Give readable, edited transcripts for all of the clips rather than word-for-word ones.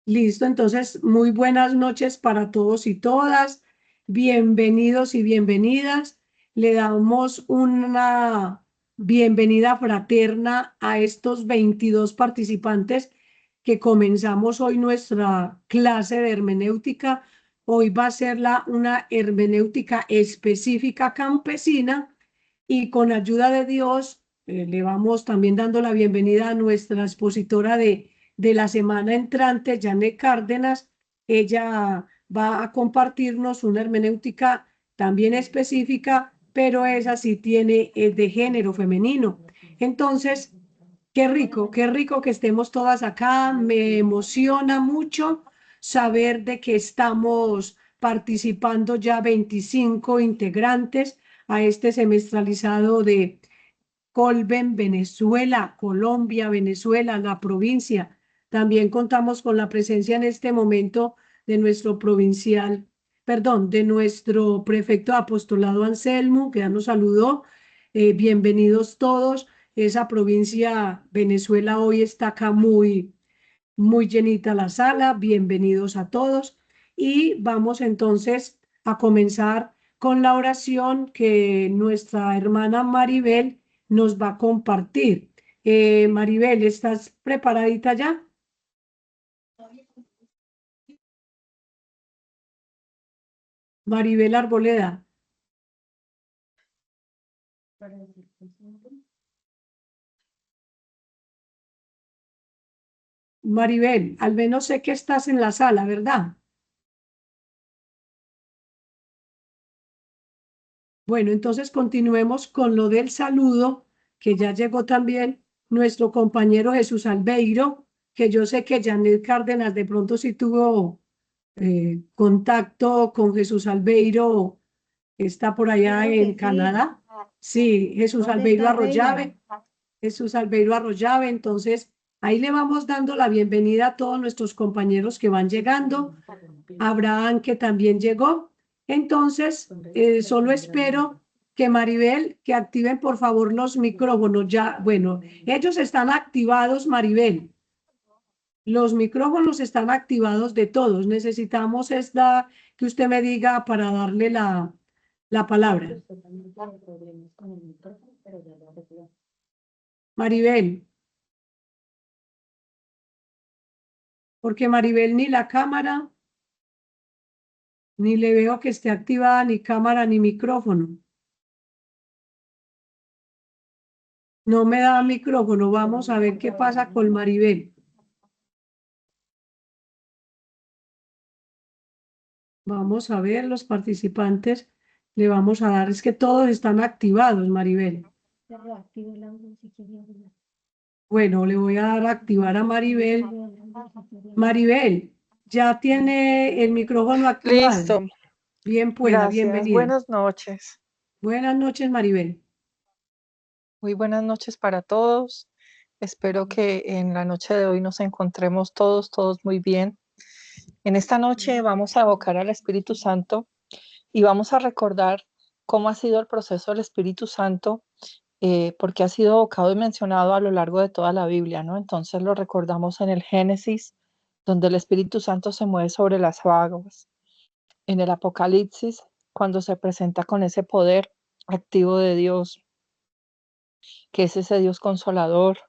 Listo, entonces muy buenas noches para todos y todas. Bienvenidos y bienvenidas. Le damos una bienvenida fraterna a estos 22 participantes que comenzamos hoy nuestra clase de hermenéutica. Hoy va a ser una hermenéutica específica campesina y con ayuda de Dios le vamos también dando la bienvenida a nuestra expositora de la semana entrante, Janet Cárdenas. Ella va a compartirnos una hermenéutica también específica, pero esa sí tiene de género femenino. Entonces, qué rico que estemos todas acá. Me emociona mucho saber de que estamos participando ya 25 integrantes a este semestralizado de Colben, Venezuela, Colombia, Venezuela, la provincia. También contamos con la presencia en este momento de nuestro provincial, perdón, de nuestro prefecto de apostolado Anselmo, que ya nos saludó. Bienvenidos todos. Esa provincia, Venezuela, hoy está acá muy llenita la sala. Bienvenidos a todos. Y vamos entonces a comenzar con la oración que nuestra hermana Maribel nos va a compartir. Maribel, ¿estás preparadita ya? Maribel Arboleda. Maribel, al menos sé que estás en la sala, ¿verdad? Bueno, entonces continuemos con lo del saludo, que ya llegó también nuestro compañero Jesús Albeiro, que yo sé que Janet Cárdenas de pronto sí tuvo contacto con Jesús Albeiro, está por allá Claro en que sí. Canadá. Sí, Jesús ¿Dónde Albeiro está Reina? Arroyave. Jesús Albeiro Arroyave. Entonces, ahí le vamos dando la bienvenida a todos nuestros compañeros que van llegando. Abraham, que también llegó. Entonces, solo espero que Maribel, que activen por favor los micrófonos. Ya, bueno, ellos están activados, Maribel. Los micrófonos están activados de todos. Necesitamos esta que usted me diga para darle la palabra. Maribel, porque Maribel ni la cámara, ni le veo que esté activada ni cámara ni micrófono. No me da micrófono. Vamos a ver qué pasa con Maribel. Vamos a ver los participantes. Le vamos a dar, es que todos están activados, Maribel. Bueno, le voy a dar a activar a Maribel. Maribel, ya tiene el micrófono activado. Listo, Bien pueda, gracias. bienvenida. Buenas noches. Buenas noches, Maribel. Muy buenas noches para todos. Espero que en la noche de hoy nos encontremos todos muy bien. En esta noche vamos a evocar al Espíritu Santo y vamos a recordar cómo ha sido el proceso del Espíritu Santo, porque ha sido evocado y mencionado a lo largo de toda la Biblia, ¿no? Entonces lo recordamos en el Génesis, donde el Espíritu Santo se mueve sobre las aguas. En el Apocalipsis, cuando se presenta con ese poder activo de Dios, que es ese Dios consolador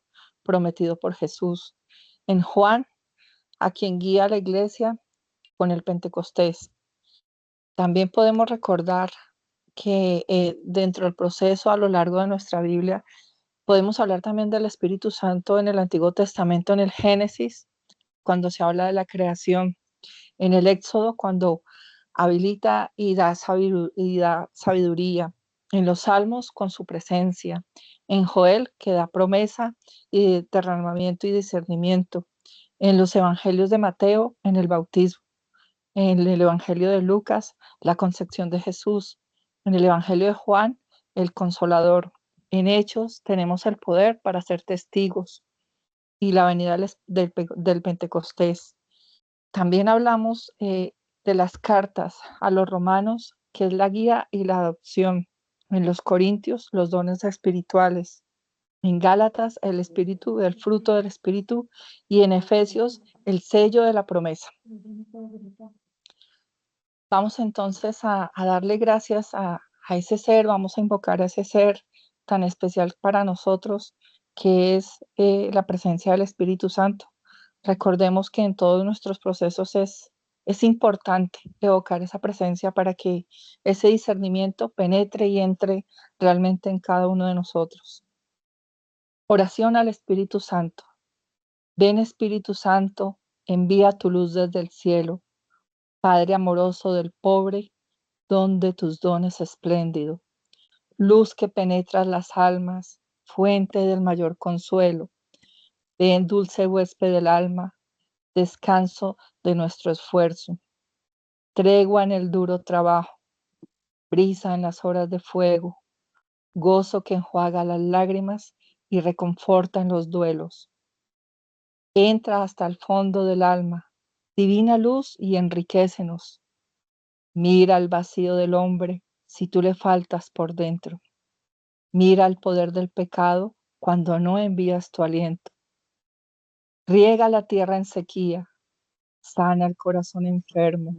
prometido por Jesús. En Juan, a quien guía a la iglesia con el Pentecostés. También podemos recordar que dentro del proceso a lo largo de nuestra Biblia, podemos hablar también del Espíritu Santo en el Antiguo Testamento, en el Génesis, cuando se habla de la creación, en el Éxodo, cuando habilita y da sabiduría, en los Salmos con su presencia, en Joel que da promesa y derramamiento y discernimiento, en los Evangelios de Mateo, en el bautismo, en el Evangelio de Lucas, la concepción de Jesús, en el Evangelio de Juan, el Consolador. En Hechos tenemos el poder para ser testigos y la venida del Pentecostés. También hablamos de las cartas a los romanos, que es la guía y la adopción. En los Corintios, los dones espirituales. En Gálatas, el espíritu, el fruto del espíritu. Y en Efesios, el sello de la promesa. Vamos entonces a darle gracias a ese ser, vamos a invocar a ese ser tan especial para nosotros, que es la presencia del Espíritu Santo. Recordemos que en todos nuestros procesos es importante evocar esa presencia para que ese discernimiento penetre y entre realmente en cada uno de nosotros. Oración al Espíritu Santo. Ven, Espíritu Santo, envía tu luz desde el cielo, Padre amoroso del pobre, don de tus dones espléndido, luz que penetras las almas, fuente del mayor consuelo. Ven, dulce huésped del alma, descanso de nuestro esfuerzo, tregua en el duro trabajo, brisa en las horas de fuego, gozo que enjuaga las lágrimas y reconforta en los duelos. Entra hasta el fondo del alma, divina luz, y enriquécenos. Mira el vacío del hombre si tú le faltas por dentro. Mira el poder del pecado cuando no envías tu aliento. Riega la tierra en sequía, sana el corazón enfermo,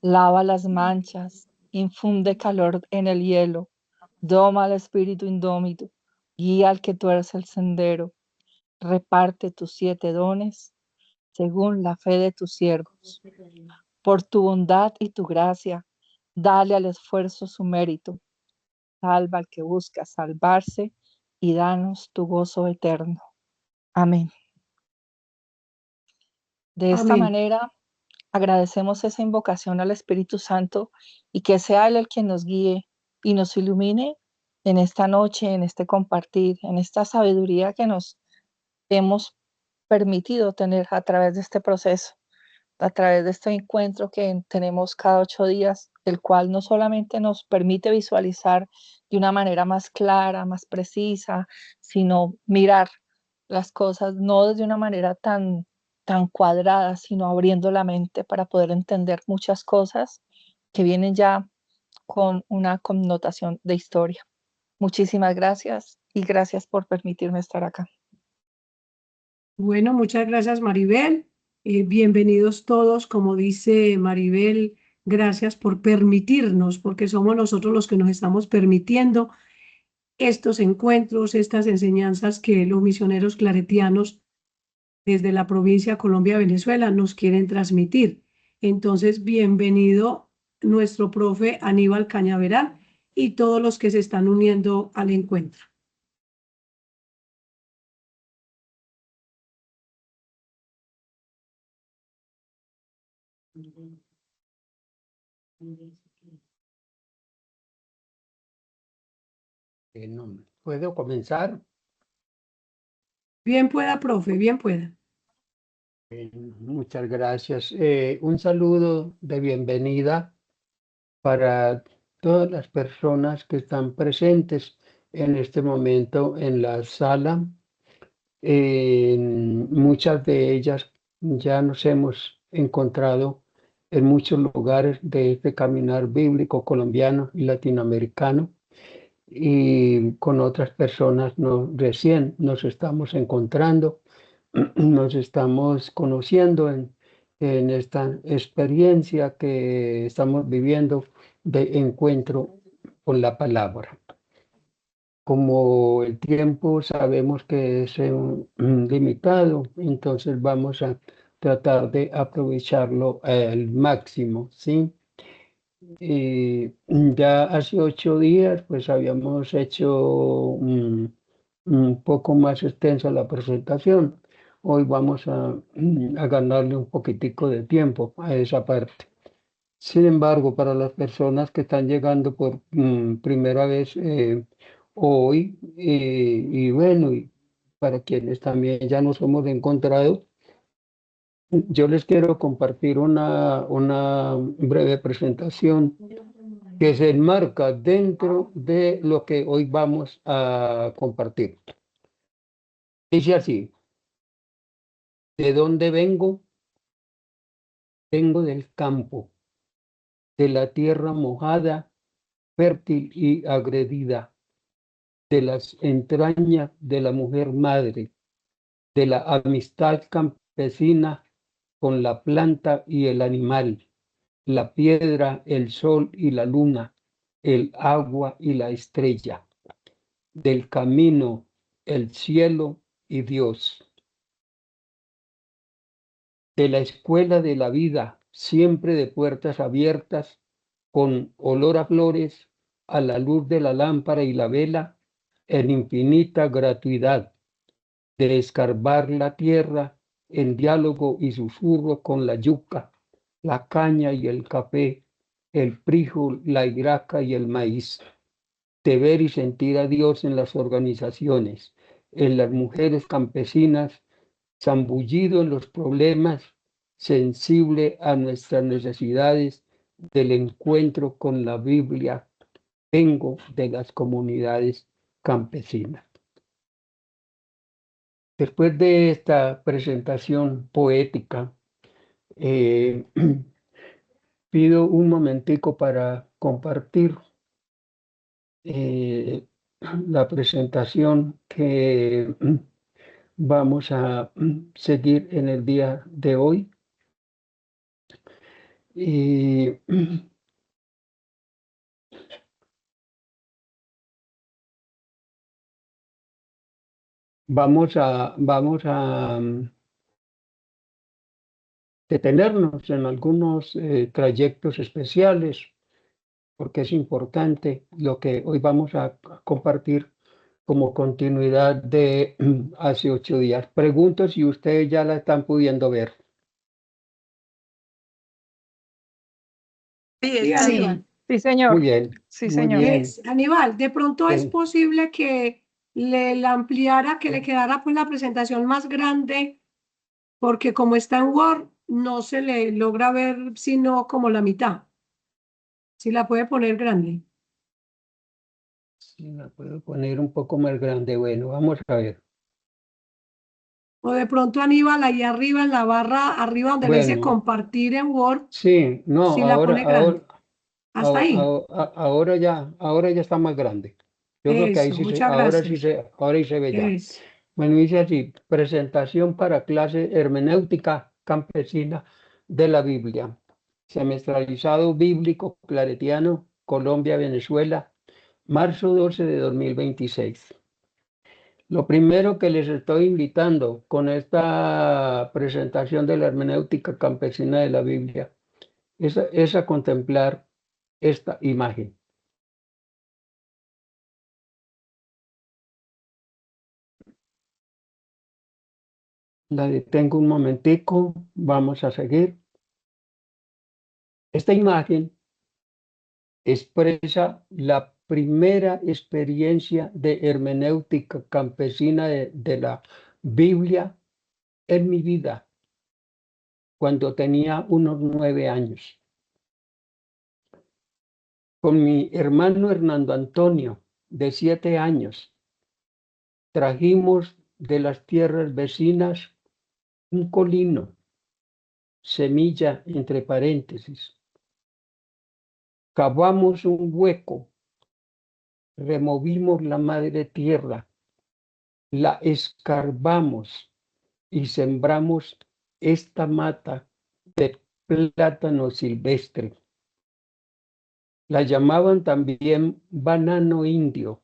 lava las manchas, infunde calor en el hielo, doma al espíritu indómito, guía al que tuerce el sendero, reparte tus 7 dones según la fe de tus siervos. Por tu bondad y tu gracia, dale al esfuerzo su mérito. Salva al que busca salvarse y danos tu gozo eterno. Amén. De esta Amén. manera, agradecemos esa invocación al Espíritu Santo y que sea Él el quien nos guíe y nos ilumine en esta noche, en este compartir, en esta sabiduría que nos hemos permitido tener a través de este proceso, a través de este encuentro que tenemos cada 8 días, el cual no solamente nos permite visualizar de una manera más clara, más precisa, sino mirar las cosas no desde una manera tan cuadrada, sino abriendo la mente para poder entender muchas cosas que vienen ya con una connotación de historia. Muchísimas gracias y gracias por permitirme estar acá. Bueno, muchas gracias, Maribel. Bienvenidos todos, como dice Maribel, gracias por permitirnos, porque somos nosotros los que nos estamos permitiendo estos encuentros, estas enseñanzas que los misioneros claretianos desde la provincia Colombia-Venezuela nos quieren transmitir. Entonces, bienvenido nuestro profe Aníbal Cañaveral y todos los que se están uniendo al encuentro. No, ¿puedo comenzar? Bien pueda, profe, bien pueda. Muchas gracias. Un saludo de bienvenida para todas las personas que están presentes en este momento en la sala. Muchas de ellas ya nos hemos encontrado en muchos lugares de este caminar bíblico colombiano y latinoamericano, y con otras personas recién nos estamos encontrando, nos estamos conociendo en esta experiencia que estamos viviendo de encuentro con la palabra. Como el tiempo sabemos que es limitado, entonces vamos a tratar de aprovecharlo al máximo, ¿sí? Ya hace 8 días, pues habíamos hecho un poco más extensa la presentación. Hoy vamos a ganarle un poquitico de tiempo a esa parte. Sin embargo, para las personas que están llegando por primera vez hoy, y bueno, y para quienes también ya nos hemos encontrado, yo les quiero compartir una breve presentación que se enmarca dentro de lo que hoy vamos a compartir. Dice así: ¿de dónde vengo? Vengo del campo, de la tierra mojada, fértil y agredida, de las entrañas de la mujer madre, de la amistad campesina con la planta y el animal, la piedra, el sol y la luna, el agua y la estrella, del camino, el cielo y Dios. De la escuela de la vida, siempre de puertas abiertas, con olor a flores, a la luz de la lámpara y la vela, en infinita gratuidad, de escarbar la tierra en diálogo y susurro con la yuca, la caña y el café, el frijol, la hiraca y el maíz, de ver y sentir a Dios en las organizaciones, en las mujeres campesinas, zambullido en los problemas, sensible a nuestras necesidades, del encuentro con la Biblia. Vengo de las comunidades campesinas. Después de esta presentación poética, pido un momentico para compartir la presentación que vamos a seguir en el día de hoy. Y vamos a detenernos en algunos trayectos especiales, porque es importante lo que hoy vamos a compartir como continuidad de hace 8 días. Pregunto si ustedes ya la están pudiendo ver. Sí, Sí, está Aníbal. bien. Sí, señor. Muy bien, Sí, muy señor. bien. Aníbal, de pronto es Sí. posible que la ampliara, que le quedara pues la presentación más grande, porque como está en Word, no se le logra ver sino como la mitad. Si la puede poner grande. Sí, la puedo poner un poco más grande. Bueno, vamos a ver. O de pronto Aníbal, ahí arriba en la barra, arriba donde le dice Bueno, compartir en Word, sí, no, si la pone grande. Hasta ahí. ahora ya está más grande. Yo creo que ahí Eso, sí muchas gracias. ahora sí se ve ya. Eso. Bueno, dice así, presentación para clase hermenéutica campesina de la Biblia. Semestralizado bíblico claretiano, Colombia, Venezuela, marzo 12 de 2026. Lo primero que les estoy invitando con esta presentación de la hermenéutica campesina de la Biblia es a contemplar esta imagen. La detengo un momentico, vamos a seguir. Esta imagen expresa la primera experiencia de hermenéutica campesina de la Biblia en mi vida, cuando tenía unos 9 años. Con mi hermano Hernando Antonio, de 7 años, trajimos de las tierras vecinas un colino, semilla entre paréntesis. Cavamos un hueco, removimos la madre tierra, la escarbamos y sembramos esta mata de plátano silvestre. La llamaban también banano indio.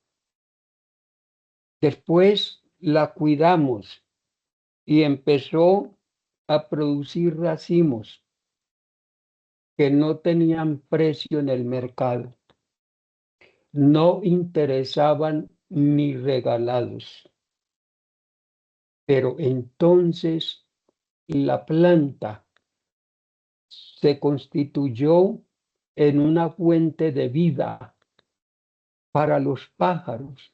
Después la cuidamos y empezó a producir racimos que no tenían precio en el mercado. No interesaban ni regalados. Pero entonces la planta se constituyó en una fuente de vida para los pájaros,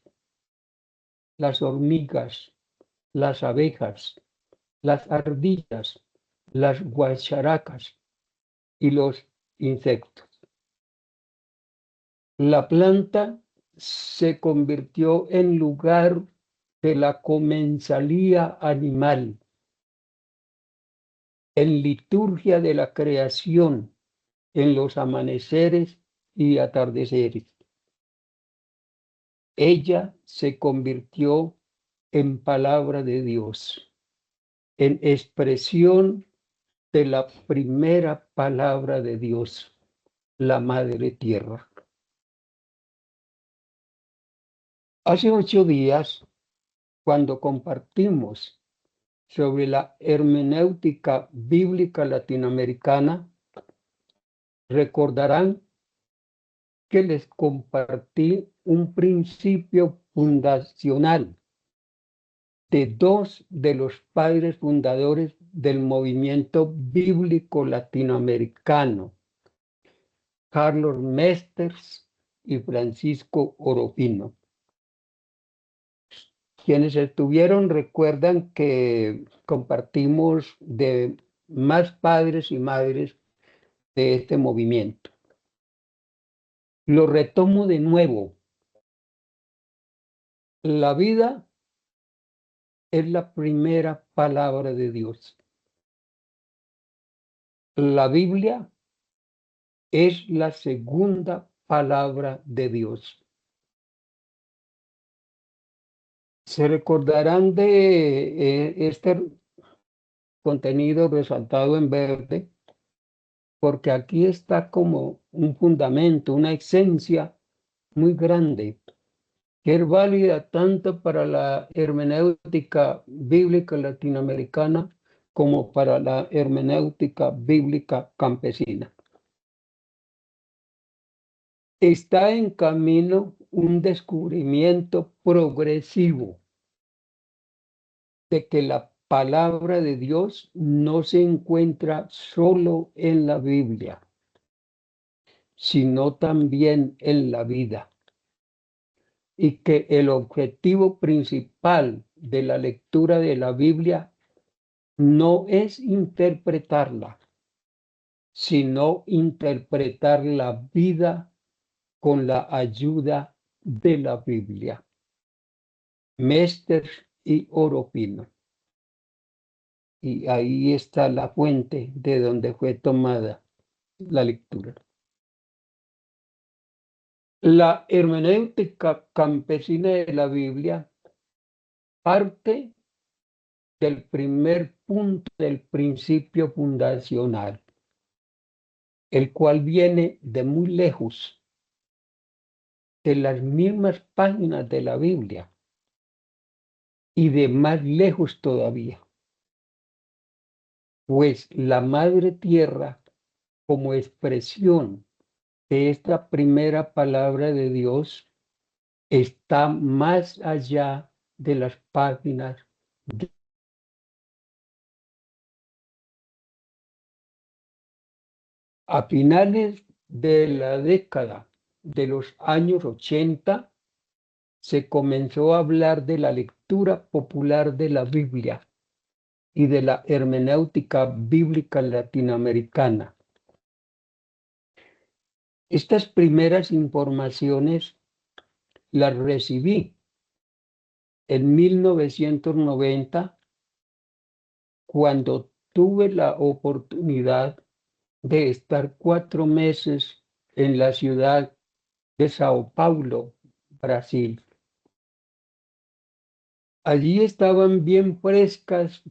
las hormigas, las abejas, las ardillas, las guacharacas y los insectos. La planta se convirtió en lugar de la comensalía animal, en liturgia de la creación, en los amaneceres y atardeceres. Ella se convirtió en palabra de Dios, en expresión de la primera palabra de Dios, la Madre Tierra. Hace 8 días, cuando compartimos sobre la hermenéutica bíblica latinoamericana, recordarán que les compartí un principio fundacional de 2 de los padres fundadores del movimiento bíblico latinoamericano, Carlos Mesters y Francisco Oropino. Quienes estuvieron recuerdan que compartimos de más padres y madres de este movimiento. Lo retomo de nuevo. La vida es la primera palabra de Dios. La Biblia es la segunda palabra de Dios. Se recordarán de este contenido resaltado en verde, porque aquí está como un fundamento, una esencia muy grande, que es válida tanto para la hermenéutica bíblica latinoamericana como para la hermenéutica bíblica campesina. Está en camino un descubrimiento progresivo de que la palabra de Dios no se encuentra solo en la Biblia, sino también en la vida. Y que el objetivo principal de la lectura de la Biblia no es interpretarla, sino interpretar la vida con la ayuda de la Biblia. Mesters y Oropino. Y ahí está la fuente de donde fue tomada la lectura. La hermenéutica campesina de la Biblia parte del primer punto del principio fundacional, el cual viene de muy lejos, de las mismas páginas de la Biblia y de más lejos todavía. Pues la Madre Tierra, como expresión de esta primera palabra de Dios, está más allá de las páginas. A finales de la década de los años 80, se comenzó a hablar de la lectura popular de la Biblia y de la hermenéutica bíblica latinoamericana. Estas primeras informaciones las recibí en 1990, cuando tuve la oportunidad de estar 4 meses en la ciudad de Sao Paulo, Brasil. Allí estaban bien frescas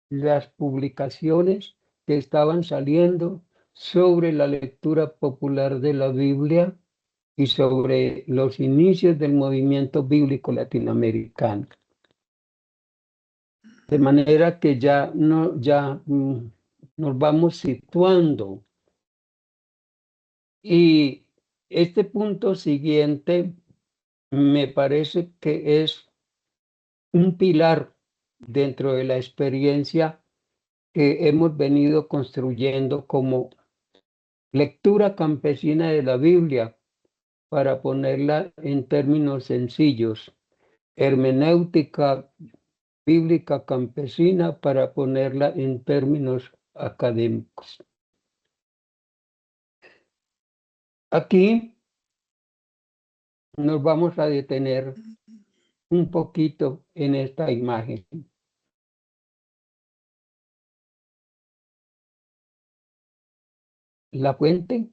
las publicaciones que estaban saliendo sobre la lectura popular de la Biblia y sobre los inicios del movimiento bíblico latinoamericano. De manera que nos vamos situando. Y este punto siguiente me parece que es un pilar dentro de la experiencia que hemos venido construyendo como lectura campesina de la Biblia, para ponerla en términos sencillos, hermenéutica bíblica campesina para ponerla en términos académicos. Aquí nos vamos a detener un poquito en esta imagen. La fuente.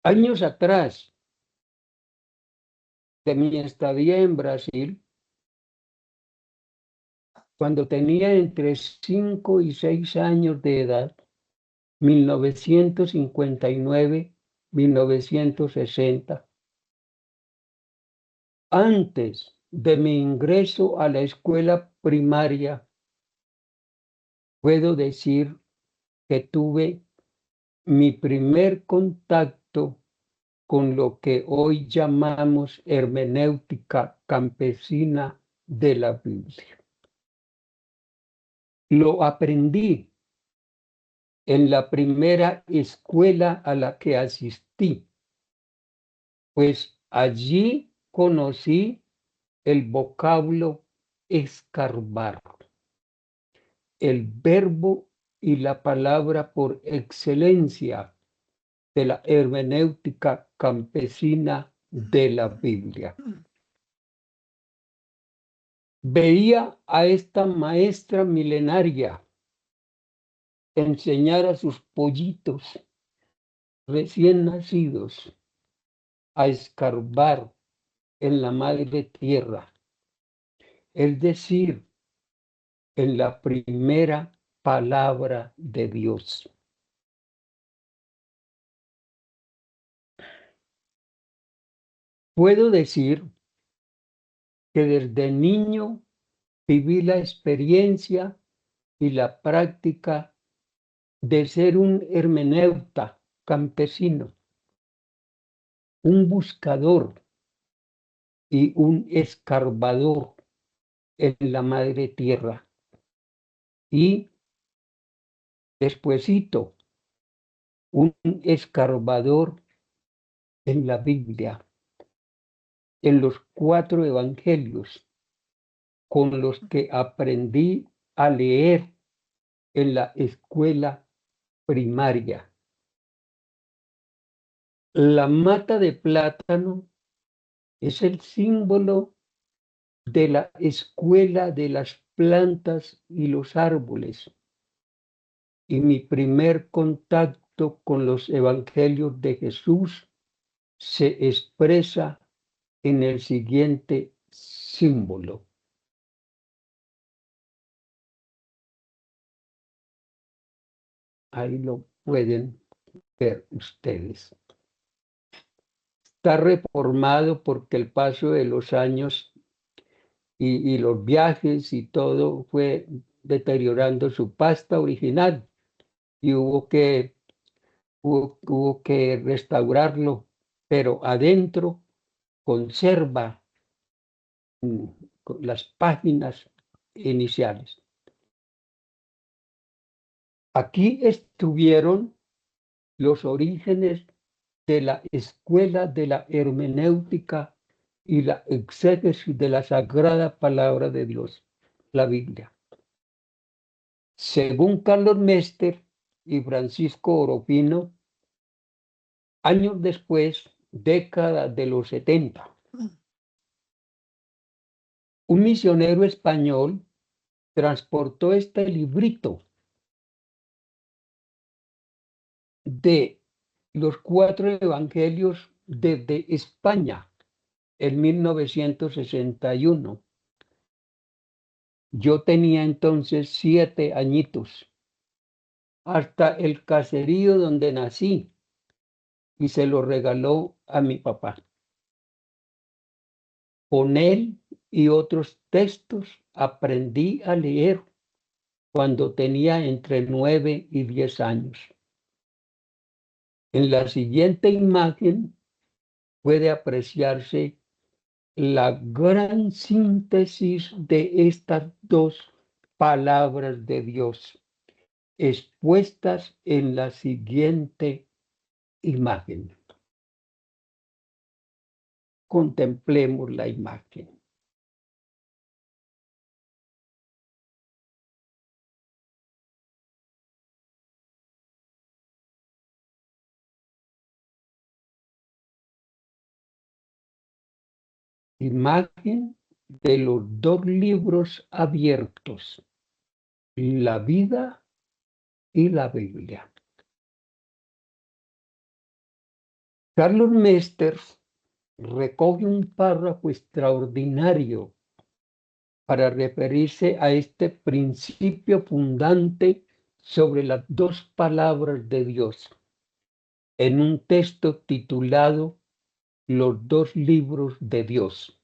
Años atrás de mi estadía en Brasil, Cuando tenía entre 5 y 6 años de edad, 1959-1960, antes de mi ingreso a la escuela primaria, puedo decir que tuve mi primer contacto con lo que hoy llamamos hermenéutica campesina de la Biblia. Lo aprendí en la primera escuela a la que asistí, pues allí conocí el vocablo escarbar, el verbo y la palabra por excelencia de la hermenéutica campesina de la Biblia. Veía a esta maestra milenaria enseñar a sus pollitos recién nacidos a escarbar en la madre tierra, es decir, en la primera palabra de Dios. Puedo decir que desde niño viví la experiencia y la práctica de ser un hermeneuta campesino, un buscador y un escarbador en la madre tierra. Y despuesito, un escarbador en la Biblia, en los 4 evangelios con los que aprendí a leer en la escuela primaria. La mata de plátano es el símbolo de la escuela de las plantas y los árboles. Y mi primer contacto con los evangelios de Jesús se expresa en el siguiente símbolo. Ahí lo pueden ver ustedes. Está reformado porque el paso de los años y los viajes y todo fue deteriorando su pasta original y hubo que restaurarlo, pero adentro conserva las páginas iniciales. Aquí estuvieron los orígenes de la escuela de la hermenéutica y la exégesis de la sagrada palabra de Dios, la Biblia. Según Carlos Mester y Francisco Oropino, años después, década de los 70, un misionero español transportó este librito de los 4 evangelios desde España en 1961. Yo tenía entonces 7 añitos, hasta el caserío donde nací, y se lo regaló a mi papá. Con él y otros textos aprendí a leer cuando tenía entre 9 y 10 años. En la siguiente imagen puede apreciarse la gran síntesis de estas 2 palabras de Dios expuestas en la siguiente imagen. Contemplemos la imagen. Imagen de los 2 libros abiertos, la vida y la Biblia. Carlos Mester recoge un párrafo extraordinario para referirse a este principio fundante sobre las dos palabras de Dios, en un texto titulado Los dos libros de Dios.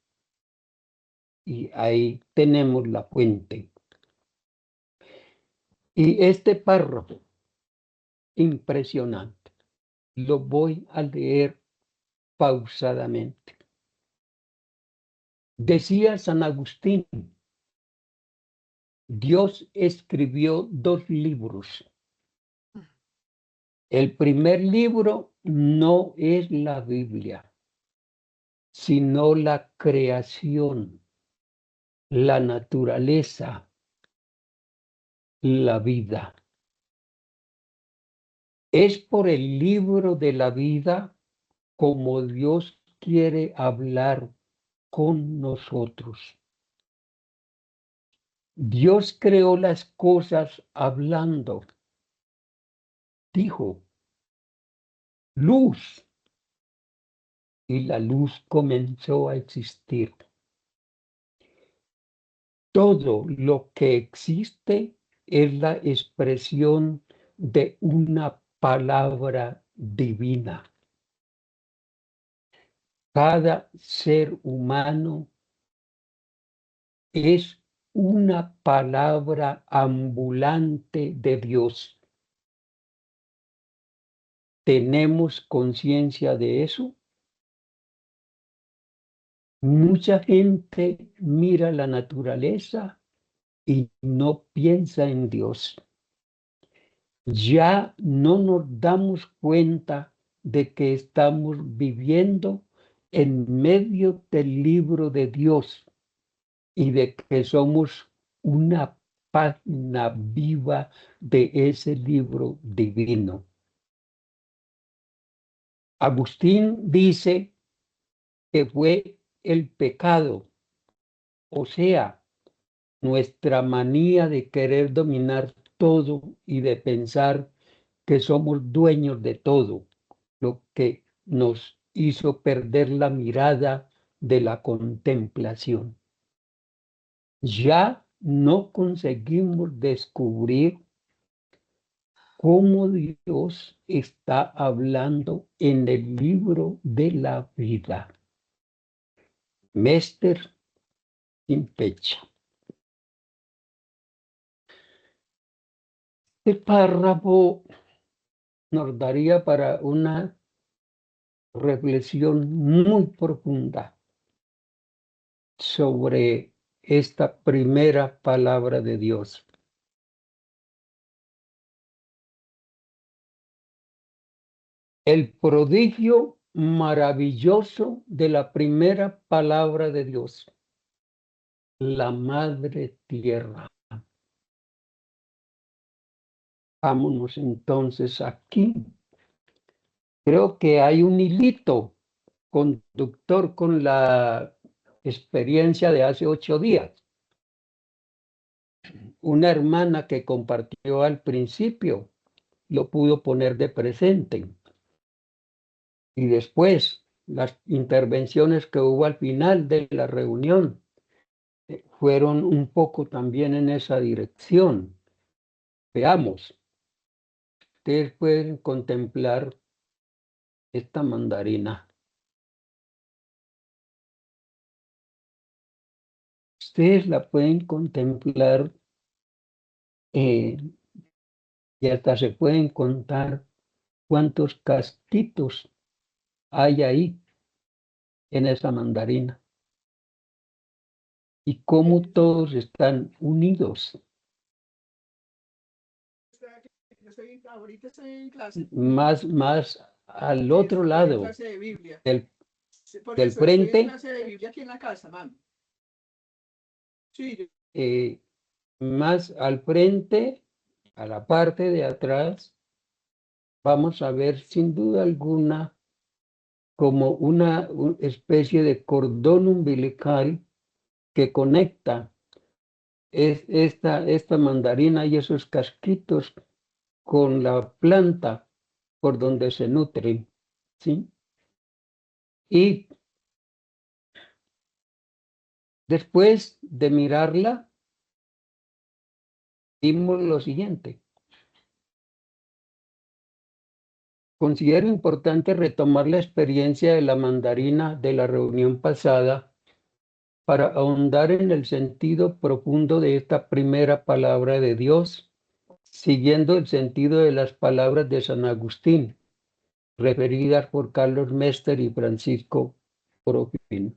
Y ahí tenemos la fuente. Y este párrafo, impresionante, lo voy a leer pausadamente. Decía San Agustín, Dios escribió dos libros. El primer libro no es la Biblia, sino la creación, la naturaleza, la vida. Es por el libro de la vida como Dios quiere hablar con nosotros. Dios creó las cosas hablando. Dijo, luz, y la luz comenzó a existir. Todo lo que existe es la expresión de una palabra divina. Cada ser humano es una palabra ambulante de Dios. ¿Tenemos conciencia de eso? Mucha gente mira la naturaleza y no piensa en Dios. Ya no nos damos cuenta de que estamos viviendo en medio del libro de Dios y de que somos una página viva de ese libro divino. Agustín dice que fue el pecado, o sea, nuestra manía de querer dominar todo y de pensar que somos dueños de todo, lo que nos hizo perder la mirada de la contemplación. Ya no conseguimos descubrir cómo Dios está hablando en el libro de la vida. Mester sin fecha. Este párrafo nos daría para una reflexión muy profunda sobre esta primera palabra de Dios. El prodigio maravilloso de la primera palabra de Dios, la madre tierra. Vámonos entonces aquí. Creo que hay un hilito conductor con la experiencia de hace 8 días. Una hermana que compartió al principio lo pudo poner de presente. Y después, las intervenciones que hubo al final de la reunión fueron un poco también en esa dirección. Veamos, ustedes pueden contemplar esta mandarina. Ustedes la pueden contemplar y hasta se pueden contar cuántos casquitos hay ahí en esa mandarina y cómo todos están unidos. Ahorita estoy en clase. Más al otro lado Clase de Biblia. del Por del eso, estoy en frente, clase de Biblia aquí en la casa, mami. Sí, más al frente, a la parte de atrás, vamos a ver sin duda alguna como una especie de cordón umbilical que conecta esta mandarina y esos casquitos con la planta por donde se nutren, ¿sí? Y Después de mirarla, vimos lo siguiente. Considero importante retomar la experiencia de la mandarina de la reunión pasada para ahondar en el sentido profundo de esta primera palabra de Dios, siguiendo el sentido de las palabras de San Agustín, referidas por Carlos Mester y Francisco Porofino.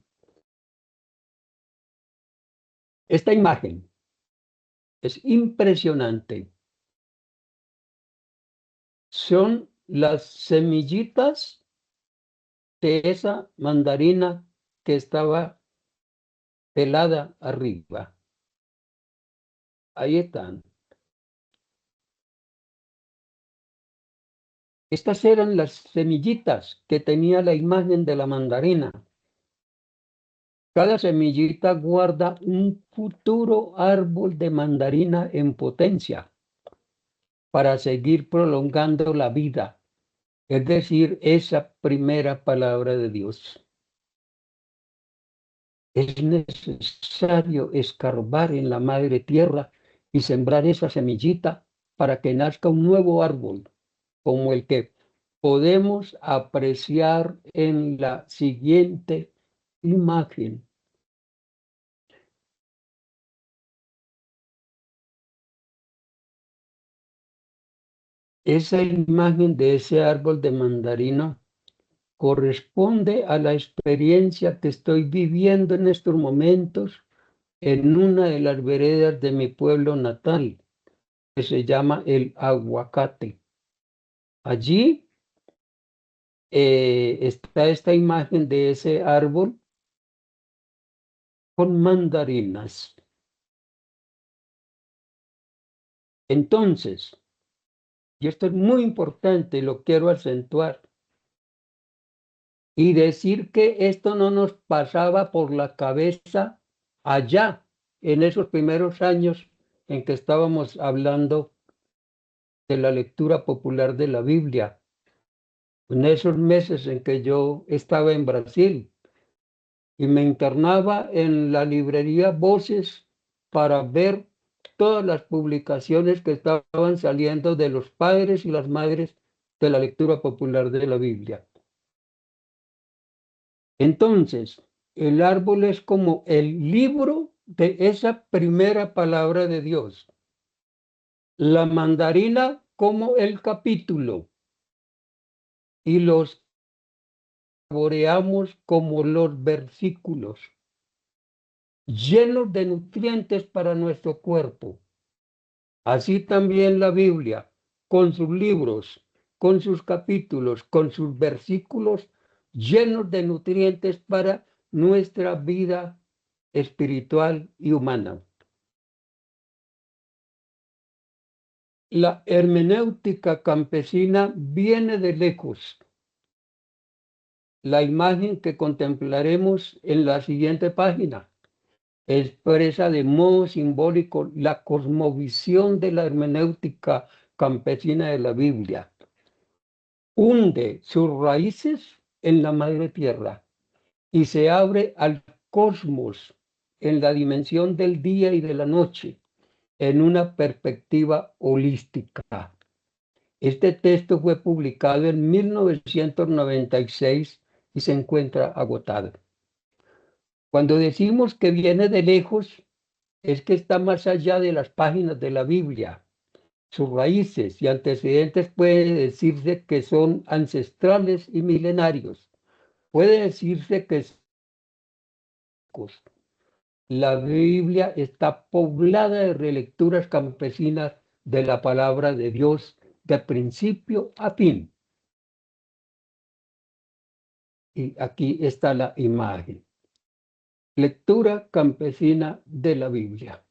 Esta imagen es impresionante. Son las semillitas de esa mandarina que estaba pelada arriba. Ahí están. Estas eran las semillitas que tenía la imagen de la mandarina. Cada semillita guarda un futuro árbol de mandarina en potencia para seguir prolongando la vida, es decir, esa primera palabra de Dios. Es necesario escarbar en la madre tierra y sembrar esa semillita para que nazca un nuevo árbol, como el que podemos apreciar en la siguiente imagen. Esa imagen de ese árbol de mandarina corresponde a la experiencia que estoy viviendo en estos momentos en una de las veredas de mi pueblo natal, que se llama El Aguacate. Allí está esta imagen de ese árbol con mandarinas. Entonces, y esto es muy importante, lo quiero acentuar, y decir que esto no nos pasaba por la cabeza allá, en esos primeros años en que estábamos hablando de la lectura popular de la Biblia, en esos meses en que yo estaba en Brasil y me internaba en la librería Voces para ver todas las publicaciones que estaban saliendo de los padres y las madres de la lectura popular de la Biblia. Entonces, el árbol es como el libro de esa primera palabra de Dios. La mandarina como el capítulo y los saboreamos como los versículos, llenos de nutrientes para nuestro cuerpo. Así también la Biblia, con sus libros, con sus capítulos, con sus versículos, llenos de nutrientes para nuestra vida espiritual y humana. La hermenéutica campesina viene de lejos. La imagen que contemplaremos en la siguiente página expresa de modo simbólico la cosmovisión de la hermenéutica campesina de la Biblia. Hunde sus raíces en la madre tierra y se abre al cosmos en la dimensión del día y de la noche, en una perspectiva holística. Este texto fue publicado en 1996 y se encuentra agotado. Cuando decimos que viene de lejos, es que está más allá de las páginas de la Biblia. Sus raíces y antecedentes puede decirse que son ancestrales y milenarios. Puede decirse que la Biblia está poblada de relecturas campesinas de la palabra de Dios de principio a fin. Y aquí está la imagen. Lectura campesina de la Biblia.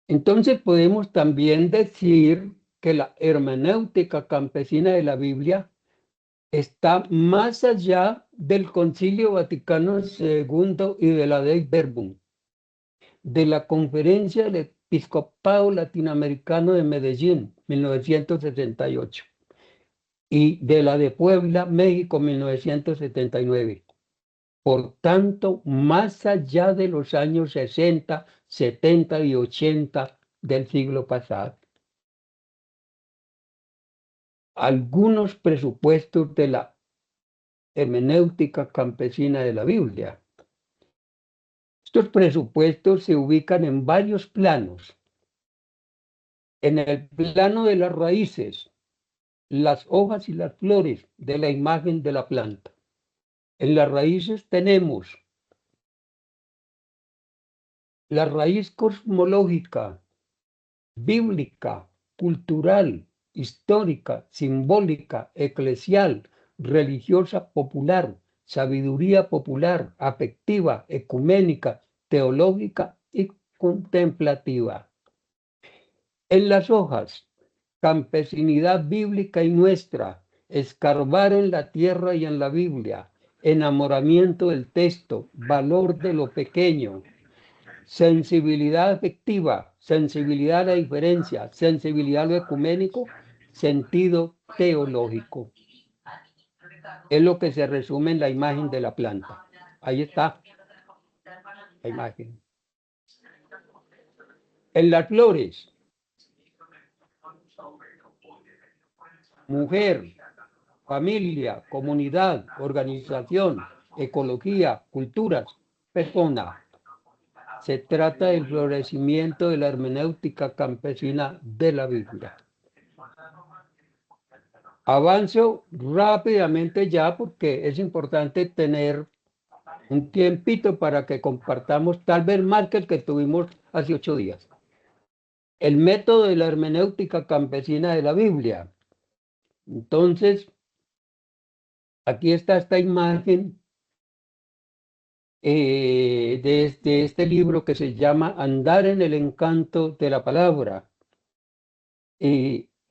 Entonces podemos también decir que la hermenéutica campesina de la Biblia está más allá del Concilio Vaticano II y de la Dei Verbum, de la Conferencia del Episcopado Latinoamericano de Medellín, 1968, y de la de Puebla, México, 1979. Por tanto, más allá de los años 60, 70 y 80 del siglo pasado. Algunos presupuestos de la hermenéutica campesina de la Biblia. Estos presupuestos se ubican en varios planos. En el plano de las raíces, las hojas y las flores de la imagen de la planta. En las raíces tenemos la raíz cosmológica, bíblica, cultural, histórica, simbólica, eclesial, religiosa, popular, sabiduría popular, afectiva, ecuménica, teológica y contemplativa. En las hojas, campesinidad bíblica y nuestra, escarbar en la tierra y en la Biblia, enamoramiento del texto, valor de lo pequeño, sensibilidad afectiva, sensibilidad a la diferencia, sensibilidad a lo ecuménico, sentido teológico. Es lo que se resume en la imagen de la planta. Ahí está la imagen. En las flores, mujer, familia, comunidad, organización, ecología, culturas, persona. Se trata del florecimiento de la hermenéutica campesina de la Biblia. Avanzo rápidamente ya porque es importante tener un tiempito para que compartamos tal vez más que el que tuvimos hace 8 días. El método de la hermenéutica campesina de la Biblia. Entonces, aquí está esta imagen de este libro que se llama Andar en el encanto de la palabra.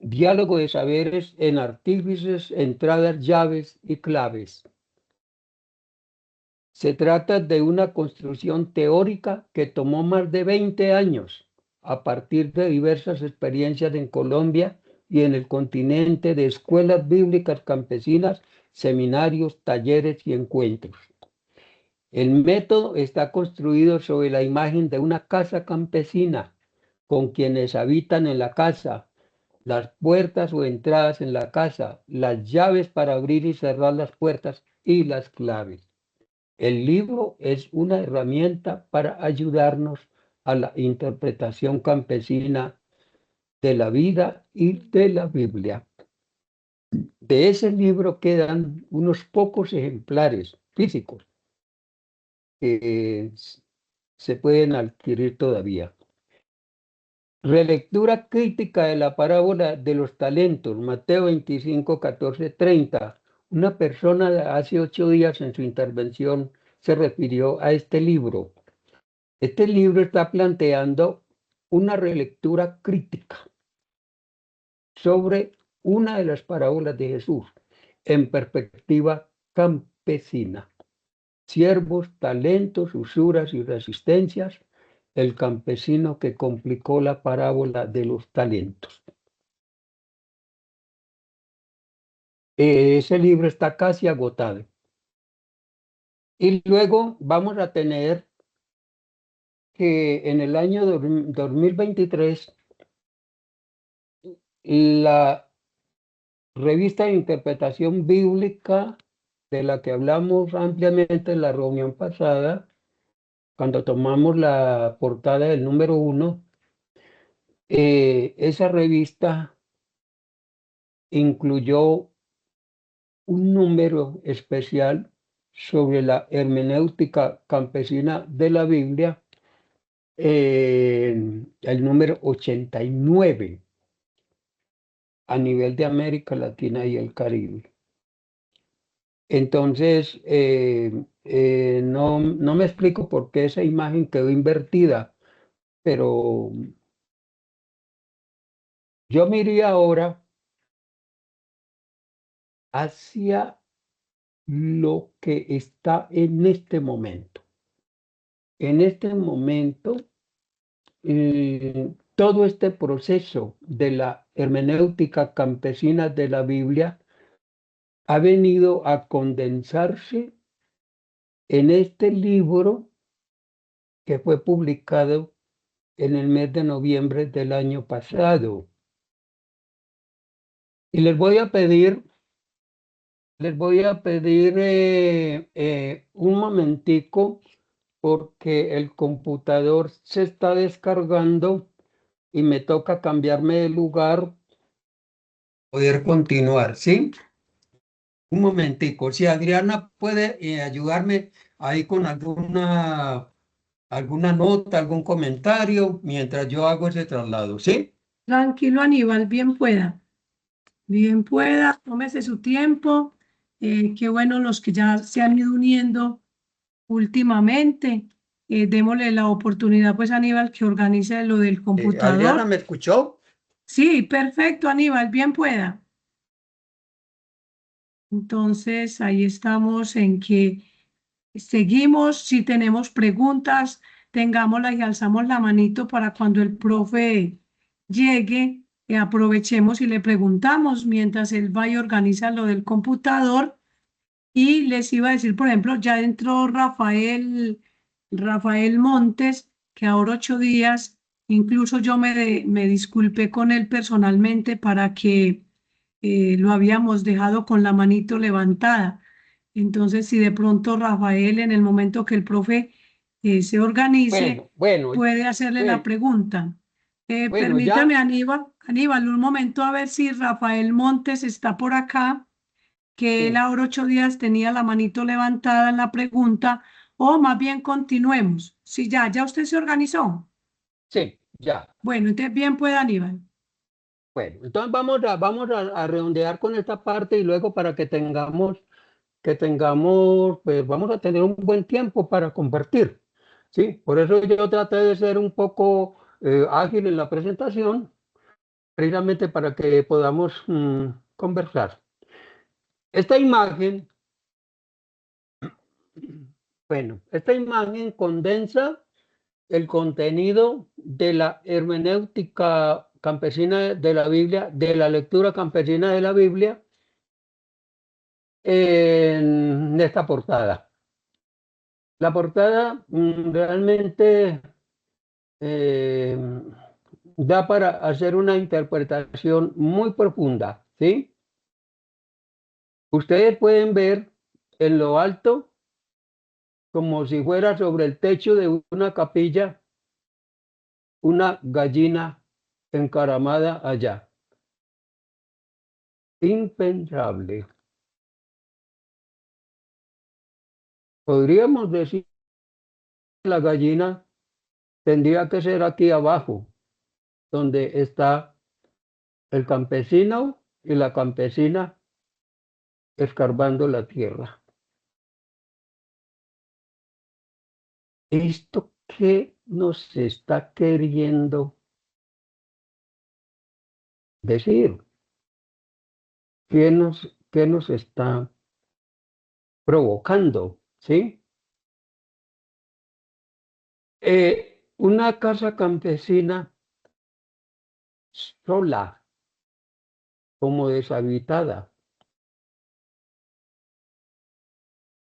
Diálogo de saberes en artífices, entradas, llaves y claves. Se trata de una construcción teórica que tomó más de 20 años a partir de diversas experiencias en Colombia y en el continente de escuelas bíblicas campesinas, seminarios, talleres y encuentros. El método está construido sobre la imagen de una casa campesina con quienes habitan en la casa, las puertas o entradas en la casa, las llaves para abrir y cerrar las puertas y las claves. El libro es una herramienta para ayudarnos a la interpretación campesina de la vida y de la Biblia. De ese libro quedan unos pocos ejemplares físicos que se pueden adquirir todavía. Relectura crítica de la parábola de los talentos, Mateo 25, 14, 30. Una persona hace 8 días en su intervención se refirió a este libro. Este libro está planteando una relectura crítica sobre una de las parábolas de Jesús en perspectiva campesina. Siervos, talentos, usuras y resistencias, el campesino que complicó la parábola de los talentos. Ese libro está casi agotado. Y luego vamos a tener que en el año 2023 la revista de interpretación bíblica de la que hablamos ampliamente en la reunión pasada, cuando tomamos la portada del número 1, esa revista incluyó un número especial sobre la hermenéutica campesina de la Biblia, el número 89, a nivel de América Latina y el Caribe. Entonces, no me explico por qué esa imagen quedó invertida, pero yo me iría ahora hacia lo que está en este momento. En este momento, todo este proceso de la hermenéutica campesina de la Biblia ha venido a condensarse en este libro que fue publicado en el mes de noviembre del año pasado. Y les voy a pedir un momentico porque el computador se está descargando y me toca cambiarme de lugar, poder continuar, ¿sí? Un momentico. Si Adriana puede ayudarme ahí con alguna nota, algún comentario, mientras yo hago ese traslado, ¿sí? Tranquilo, Aníbal, bien pueda. Bien pueda, tómese su tiempo. Qué bueno los que ya se han ido uniendo últimamente. Démosle la oportunidad, pues, a Aníbal, que organice lo del Adriana, computador. ¿me escuchó? Sí, perfecto, Aníbal, bien pueda. Entonces, ahí estamos en que seguimos. Si tenemos preguntas, tengámoslas y alzamos la manito para cuando el profe llegue, aprovechemos y le preguntamos mientras él va y organiza lo del computador. Y les iba a decir, por ejemplo, ya entró Rafael Montes, que ahora 8 días, incluso yo me disculpé con él personalmente para que lo habíamos dejado con la manito levantada. Entonces, si de pronto Rafael, en el momento que el profe se organice, Bueno, bueno, puede hacerle la bueno, pregunta. bueno, Permítame, ya, Aníbal, un momento a ver si Rafael Montes está por acá, que él sí, ahora 8 días tenía la manito levantada en la pregunta, o más bien continuemos. Si ya usted se organizó. sí, ya. Bueno, entonces bien puede, Aníbal. Bueno, entonces vamos a redondear con esta parte y luego para que tengamos, pues vamos a tener un buen tiempo para compartir, ¿sí? Por eso yo traté de ser un poco ágil en la presentación, precisamente para que podamos conversar. Esta imagen, bueno, esta imagen condensa el contenido de la hermenéutica campesina de la Biblia, de la lectura campesina de la Biblia, en esta portada. La portada realmente eh, da para hacer una interpretación muy profunda, ¿sí? Ustedes pueden ver en lo alto, como si fuera sobre el techo de una capilla, una gallina encaramada allá. Impensable. Podríamos decir que la gallina tendría que ser aquí abajo, donde está el campesino y la campesina escarbando la tierra. ¿Esto qué nos está queriendo decir? ¿Qué nos está provocando? ¿Sí? Una casa campesina sola, como deshabitada.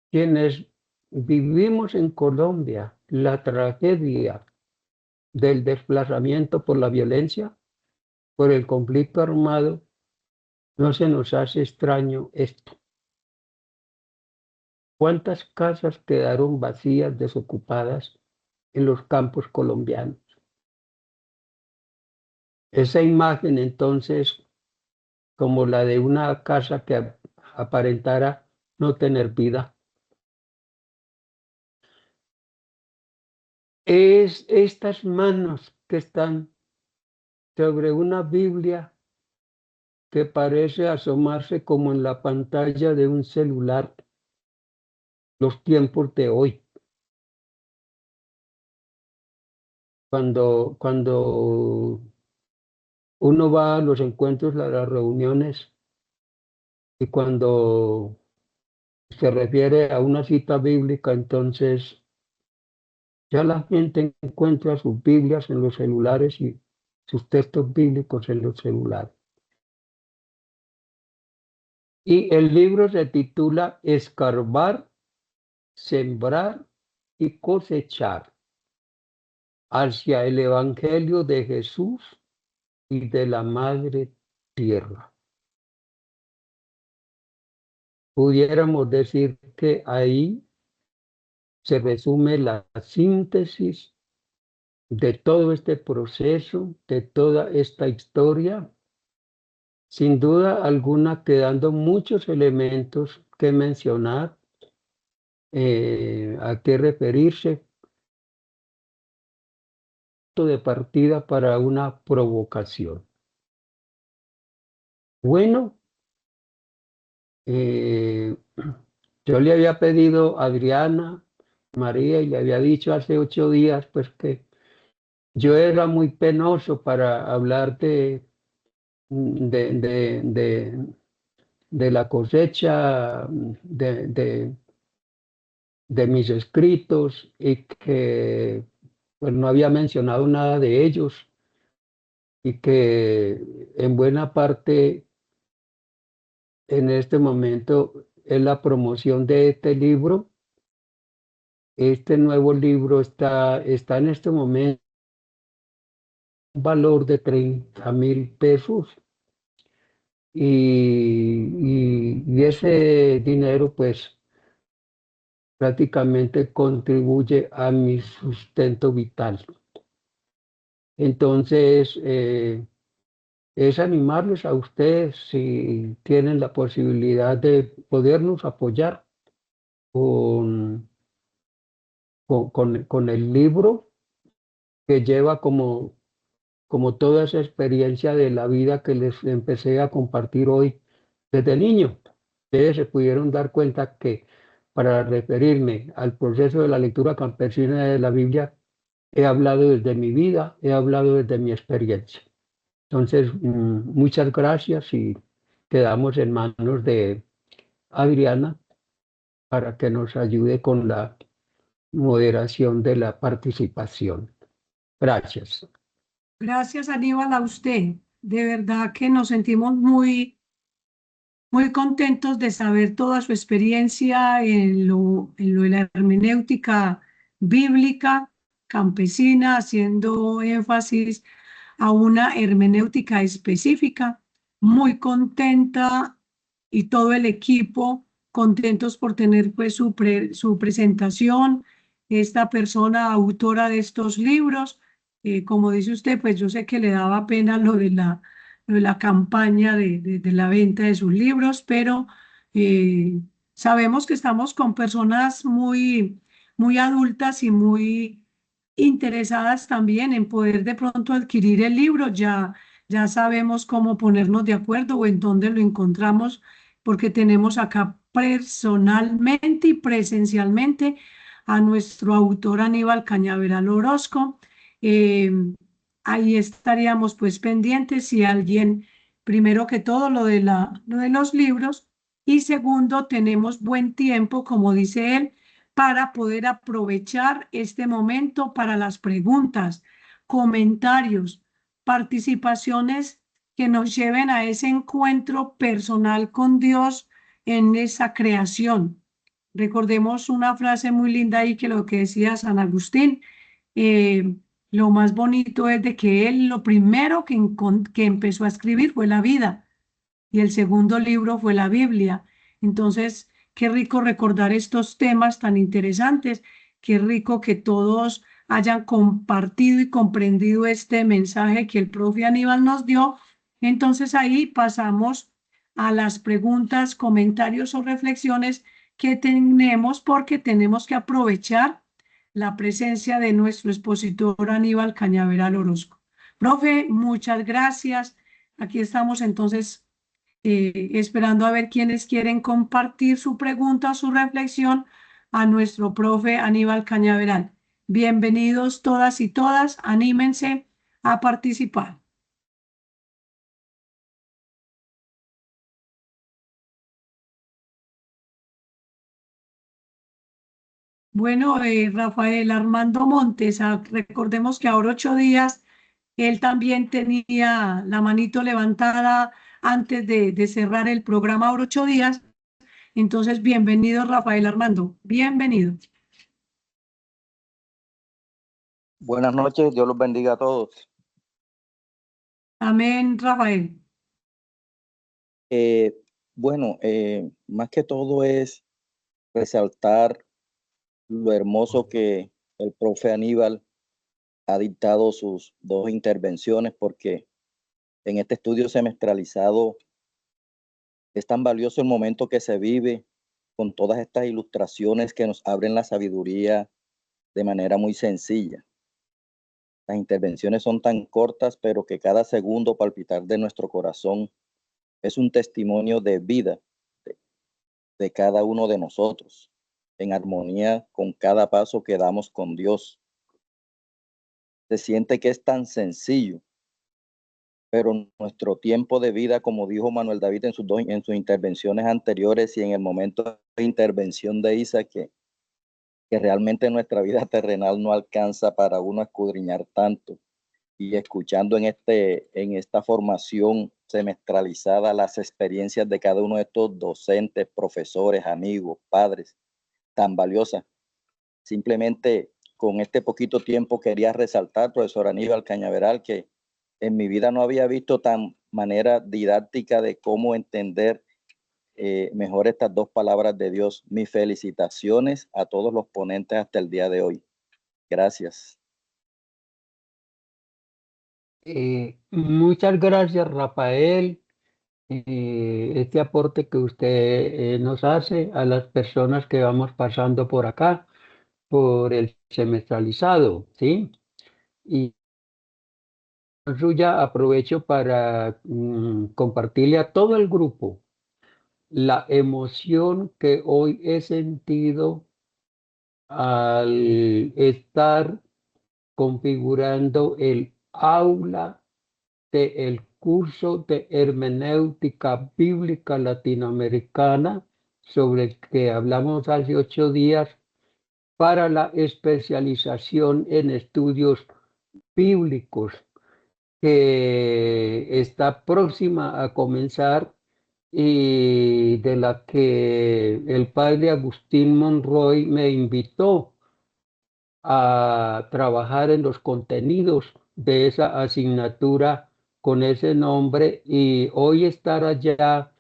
Quienes vivimos en Colombia la tragedia del desplazamiento por la violencia, por el conflicto armado, no se nos hace extraño esto. ¿Cuántas casas quedaron vacías, desocupadas en los campos colombianos? Esa imagen entonces, como la de una casa que aparentara no tener vida, es estas manos que están sobre una Biblia que parece asomarse como en la pantalla de un celular, los tiempos de hoy. Cuando uno va a los encuentros, a las reuniones, y cuando se refiere a una cita bíblica, entonces ya la gente encuentra sus Biblias en los celulares y sus textos bíblicos en los celulares. Y el libro se titula Escarbar sembrar y cosechar hacia el Evangelio de Jesús y de la Madre Tierra. Pudiéramos decir que ahí se resume la síntesis de todo este proceso, de toda esta historia, sin duda alguna quedando muchos elementos que mencionar, a qué referirse, de partida para una provocación. Bueno, yo le había pedido a Adriana, María, y le había dicho hace 8 días, pues que yo era muy penoso para hablar de, de, de, de la cosecha de mis escritos y que pues, no había mencionado nada de ellos y que en buena parte en este momento es la promoción de este libro. Este nuevo libro está en este momento un valor de 30.000 pesos y ese dinero pues prácticamente contribuye a mi sustento vital. Entonces, es animarles a ustedes si tienen la posibilidad de podernos apoyar con, con el libro que lleva como toda esa experiencia de la vida que les empecé a compartir hoy desde niño. Ustedes se pudieron dar cuenta que para referirme al proceso de la lectura campesina de la Biblia, he hablado desde mi vida, he hablado desde mi experiencia. Entonces, muchas gracias y quedamos en manos de Adriana para que nos ayude con la moderación de la participación. Gracias. Gracias, Aníbal, a usted. De verdad que nos sentimos muy contentos de saber toda su experiencia en lo de la hermenéutica bíblica campesina, haciendo énfasis a una hermenéutica específica. Muy contenta y todo el equipo contentos por tener pues su presentación, esta persona autora de estos libros. Como dice usted, pues yo sé que le daba pena lo de la campaña de la venta de sus libros, pero sabemos que estamos con personas muy adultas y muy interesadas también en poder de pronto adquirir el libro. Ya sabemos cómo ponernos de acuerdo o en dónde lo encontramos, porque tenemos acá personalmente y presencialmente a nuestro autor Aníbal Cañaveral Orozco. Eh, Ahí estaríamos pues pendientes si alguien, primero que todo, lo de los libros, y segundo, tenemos buen tiempo, como dice él, para poder aprovechar este momento para las preguntas, comentarios, participaciones que nos lleven a ese encuentro personal con Dios en esa creación. Recordemos una frase muy linda ahí que lo que decía San Agustín, eh, lo más bonito es de que él lo primero que empezó a escribir fue la vida y el segundo libro fue la Biblia. Entonces, qué rico recordar estos temas tan interesantes, qué rico que todos hayan compartido y comprendido este mensaje que el profe Aníbal nos dio. Entonces ahí pasamos a las preguntas, comentarios o reflexiones que tenemos porque tenemos que aprovechar la presencia de nuestro expositor Aníbal Cañaveral Orozco. Profe, muchas gracias. Aquí estamos entonces esperando a ver quiénes quieren compartir su pregunta o su reflexión a nuestro profe Aníbal Cañaveral. Bienvenidos todas y todas, anímense a participar. Bueno, Rafael Armando Montes, recordemos que ahora 8 días, él también tenía la manito levantada antes de cerrar el programa ahora 8 días. Entonces, bienvenido, Rafael Armando. Bienvenido. Buenas noches, Dios los bendiga a todos. Amén, Rafael. Bueno, más que todo es resaltar lo hermoso que el profe Aníbal ha dictado sus dos intervenciones, porque en este estudio semestralizado es tan valioso el momento que se vive con todas estas ilustraciones que nos abren la sabiduría de manera muy sencilla. Las intervenciones son tan cortas, pero que cada segundo palpitar de nuestro corazón es un testimonio de vida de cada uno de nosotros, en armonía con cada paso que damos con Dios. Se siente que es tan sencillo, pero nuestro tiempo de vida, como dijo Manuel David en sus intervenciones anteriores y en el momento de intervención de Isa, que realmente nuestra vida terrenal no alcanza para uno escudriñar tanto. Y escuchando en esta formación semestralizada las experiencias de cada uno de estos docentes, profesores, amigos, padres, tan valiosas. Simplemente con este poquito tiempo quería resaltar, profesor Aníbal Cañaveral, que en mi vida no había visto tan manera didáctica de cómo entender mejor estas dos palabras de Dios. Mis felicitaciones a todos los ponentes hasta el día de hoy. Gracias. Muchas gracias, Rafael. Este aporte que usted nos hace a las personas que vamos pasando por acá, por el semestralizado, ¿sí? Y suya aprovecho para compartirle a todo el grupo la emoción que hoy he sentido al estar configurando el aula del curso de hermenéutica bíblica latinoamericana sobre el que hablamos hace 8 días para la especialización en estudios bíblicos que está próxima a comenzar y de la que el padre Agustín Monroy me invitó a trabajar en los contenidos de esa asignatura con ese nombre y hoy estar allá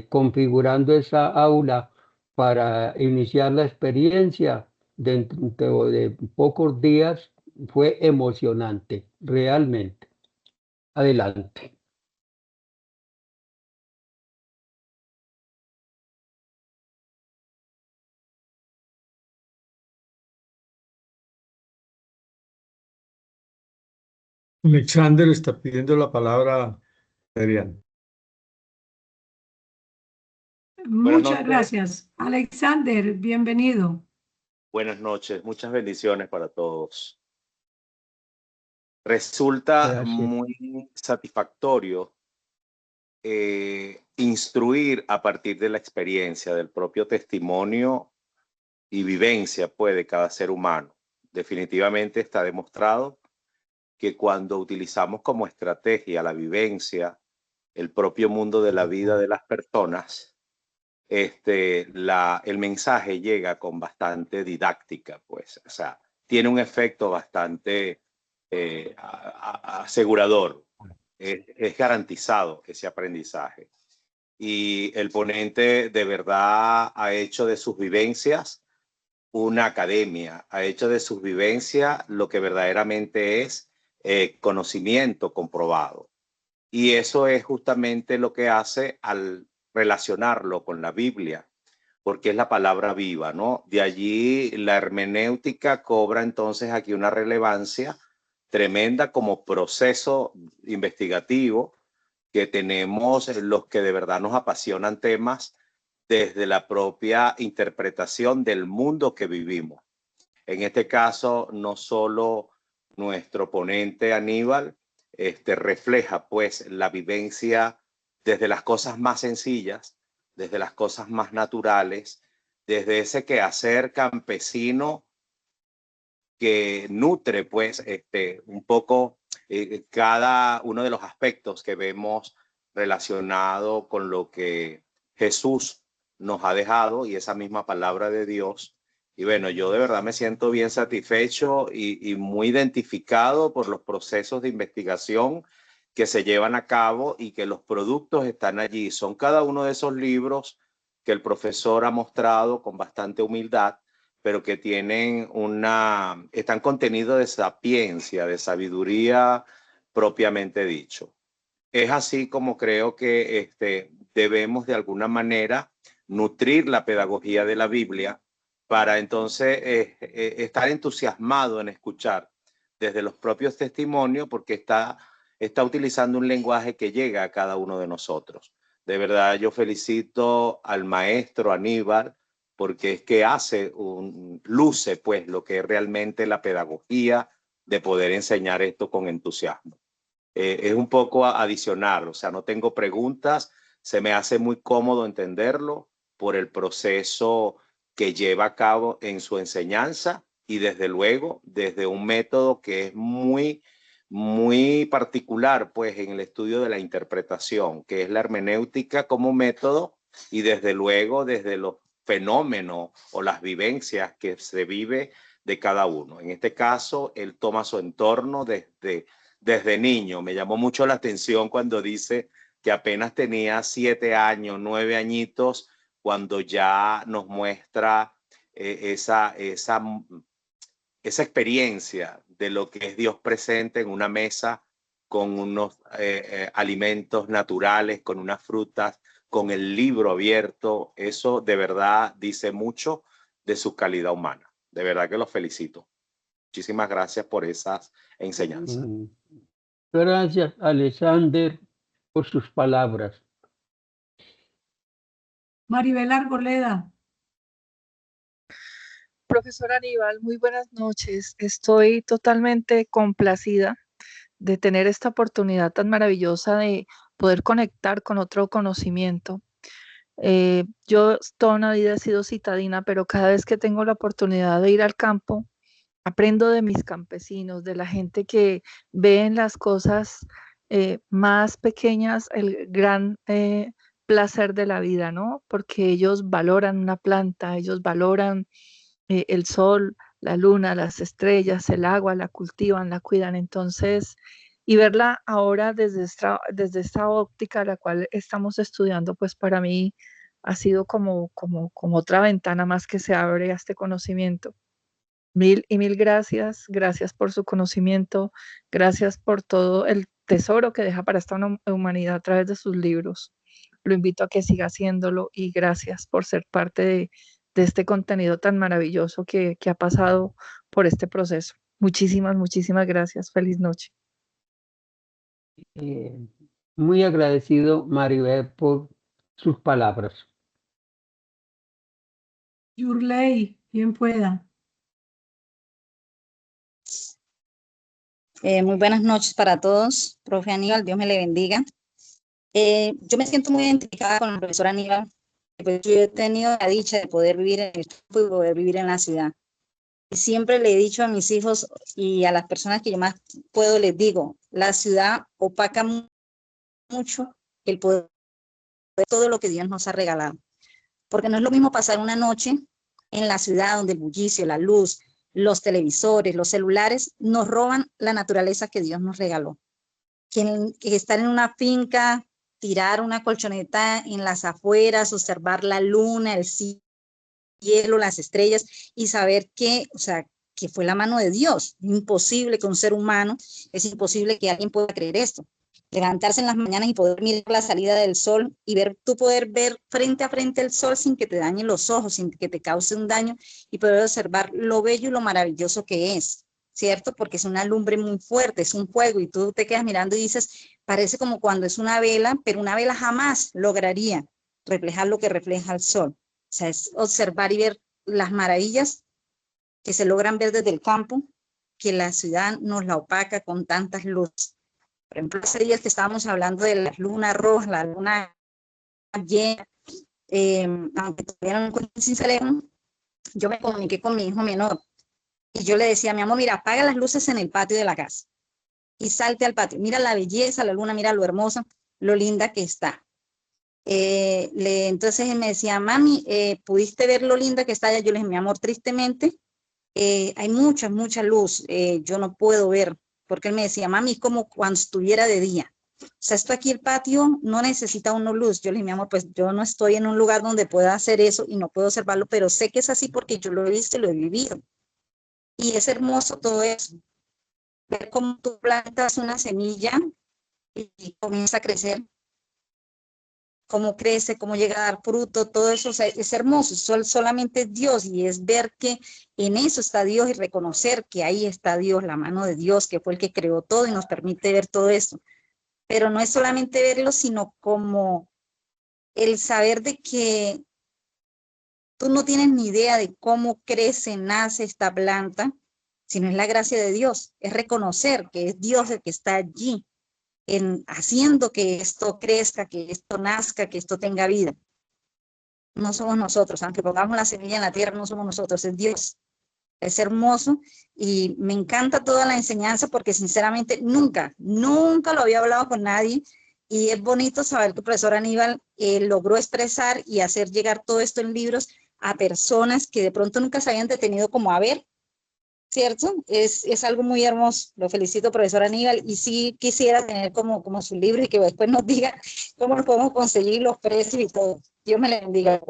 configurando esa aula para iniciar la experiencia dentro de pocos días fue emocionante, realmente. Adelante. Alexander está pidiendo la palabra, Adrián. Muchas gracias. Alexander, bienvenido. Buenas noches, muchas bendiciones para todos. Resulta Gracias. muy satisfactorio instruir a partir de la experiencia, del propio testimonio y vivencia pues, de cada ser humano. Definitivamente está demostrado que cuando utilizamos como estrategia la vivencia, el propio mundo de la vida de las personas, el mensaje llega con bastante didáctica, pues, o sea, tiene un efecto bastante asegurador, es garantizado ese aprendizaje. Y el ponente de verdad ha hecho de sus vivencias una academia, ha hecho de sus vivencias lo que verdaderamente es conocimiento comprobado. Y eso es justamente lo que hace al relacionarlo con la Biblia, porque es la palabra viva, ¿no? De allí la hermenéutica cobra entonces aquí una relevancia tremenda como proceso investigativo que tenemos los que de verdad nos apasionan temas desde la propia interpretación del mundo que vivimos. En este caso, no solo nuestro ponente Aníbal refleja pues la vivencia desde las cosas más sencillas, desde las cosas más naturales, desde ese quehacer campesino que nutre pues un poco cada uno de los aspectos que vemos relacionado con lo que Jesús nos ha dejado y esa misma palabra de Dios. Y bueno, yo de verdad me siento bien satisfecho y muy identificado por los procesos de investigación que se llevan a cabo y que los productos están allí. Son cada uno de esos libros que el profesor ha mostrado con bastante humildad, pero que tienen están contenidos de sapiencia, de sabiduría propiamente dicho. Es así como creo que debemos de alguna manera nutrir la pedagogía de la Biblia para entonces estar entusiasmado en escuchar desde los propios testimonios, porque está utilizando un lenguaje que llega a cada uno de nosotros. De verdad, yo felicito al maestro Aníbal, porque es que luce pues lo que es realmente la pedagogía de poder enseñar esto con entusiasmo. Es un poco adicional, o sea, no tengo preguntas, se me hace muy cómodo entenderlo por el proceso que lleva a cabo en su enseñanza y desde luego desde un método que es muy particular pues en el estudio de la interpretación, que es la hermenéutica como método, y desde luego desde los fenómenos o las vivencias que se vive de cada uno. En este caso, él toma su entorno desde niño. Me llamó mucho la atención cuando dice que apenas tenía 7 años, 9 añitos, cuando ya nos muestra esa experiencia de lo que es Dios presente en una mesa con unos alimentos naturales, con unas frutas, con el libro abierto. Eso de verdad dice mucho de su calidad humana. De verdad que los felicito. Muchísimas gracias por esas enseñanzas. Gracias, Alexander, por sus palabras. Maribel Arboleda. Profesor Aníbal, muy buenas noches. Estoy totalmente complacida de tener esta oportunidad tan maravillosa de poder conectar con otro conocimiento. Yo toda una vida he sido citadina, pero cada vez que tengo la oportunidad de ir al campo, aprendo de mis campesinos, de la gente que ve en las cosas más pequeñas el gran placer de la vida, ¿no? Porque ellos valoran una planta, ellos valoran el sol, la luna, las estrellas, el agua, la cultivan, la cuidan. Entonces, y verla ahora desde esta óptica, la cual estamos estudiando, pues para mí ha sido como otra ventana más que se abre a este conocimiento. Mil y mil gracias, gracias por su conocimiento, gracias por todo el tesoro que deja para esta humanidad a través de sus libros. Lo invito a que siga haciéndolo y gracias por ser parte de este contenido tan maravilloso que ha pasado por este proceso. Muchísimas gracias. Feliz noche. Muy agradecido, Maribel, por sus palabras. Yurley, quien pueda. Muy buenas noches para todos. Profe Aníbal, Dios me le bendiga. Yo me siento muy identificada con el profesor Aníbal. Pues yo he tenido la dicha de poder vivir en el campo y poder vivir en la ciudad. Y siempre le he dicho a mis hijos y a las personas que yo más puedo, les digo, la ciudad opaca mucho el poder de todo lo que Dios nos ha regalado. Porque no es lo mismo pasar una noche en la ciudad donde el bullicio, la luz, los televisores, los celulares nos roban la naturaleza que Dios nos regaló. Que estar en una finca, tirar una colchoneta en las afueras, observar la luna, el cielo, las estrellas y saber que, o sea, que fue la mano de Dios. Es imposible que un ser humano, es imposible que alguien pueda creer esto. Levantarse en las mañanas y poder mirar la salida del sol y poder ver frente a frente el sol sin que te dañe los ojos, sin que te cause un daño, y poder observar lo bello y lo maravilloso que es, ¿cierto? Porque es una lumbre muy fuerte, es un fuego, y tú te quedas mirando y dices, parece como cuando es una vela, pero una vela jamás lograría reflejar lo que refleja el sol. O sea, es observar y ver las maravillas que se logran ver desde el campo, que la ciudad nos la opaca con tantas luces. Por ejemplo, ese día que estábamos hablando de la luna roja, la luna llena, aunque todavía no encuentro sin teléfono, yo me comuniqué con mi hijo menor y yo le decía, mi amor, mira, apaga las luces en el patio de la casa y salte al patio. Mira la belleza, la luna, mira lo hermosa, lo linda que está. Entonces él me decía, mami, ¿pudiste ver lo linda que está allá? Yo le dije, mi amor, tristemente, hay mucha luz, yo no puedo ver, porque él me decía, mami, es como cuando estuviera de día. O sea, esto aquí, el patio, no necesita una luz. Yo le dije, mi amor, pues yo no estoy en un lugar donde pueda hacer eso y no puedo observarlo, pero sé que es así porque yo lo he visto y lo he vivido. Y es hermoso todo eso, ver cómo tú plantas una semilla y comienza a crecer, cómo crece, cómo llega a dar fruto, todo eso, o sea, es hermoso, solamente es Dios, y es ver que en eso está Dios y reconocer que ahí está Dios, la mano de Dios, que fue el que creó todo y nos permite ver todo eso. Pero no es solamente verlo, sino como el saber de que tú no tienes ni idea de cómo crece, nace esta planta, sino es la gracia de Dios, es reconocer que es Dios el que está allí, haciendo que esto crezca, que esto nazca, que esto tenga vida. No somos nosotros, aunque pongamos la semilla en la tierra, no somos nosotros, es Dios. Es hermoso y me encanta toda la enseñanza porque sinceramente nunca lo había hablado con nadie, y es bonito saber que el profesor Aníbal logró expresar y hacer llegar todo esto en libros a personas que de pronto nunca se habían detenido como a ver, ¿cierto? Es algo muy hermoso. Lo felicito, profesor Aníbal, y sí quisiera tener como su libro y que después nos diga cómo lo podemos conseguir, los precios y todo. Dios me le bendiga.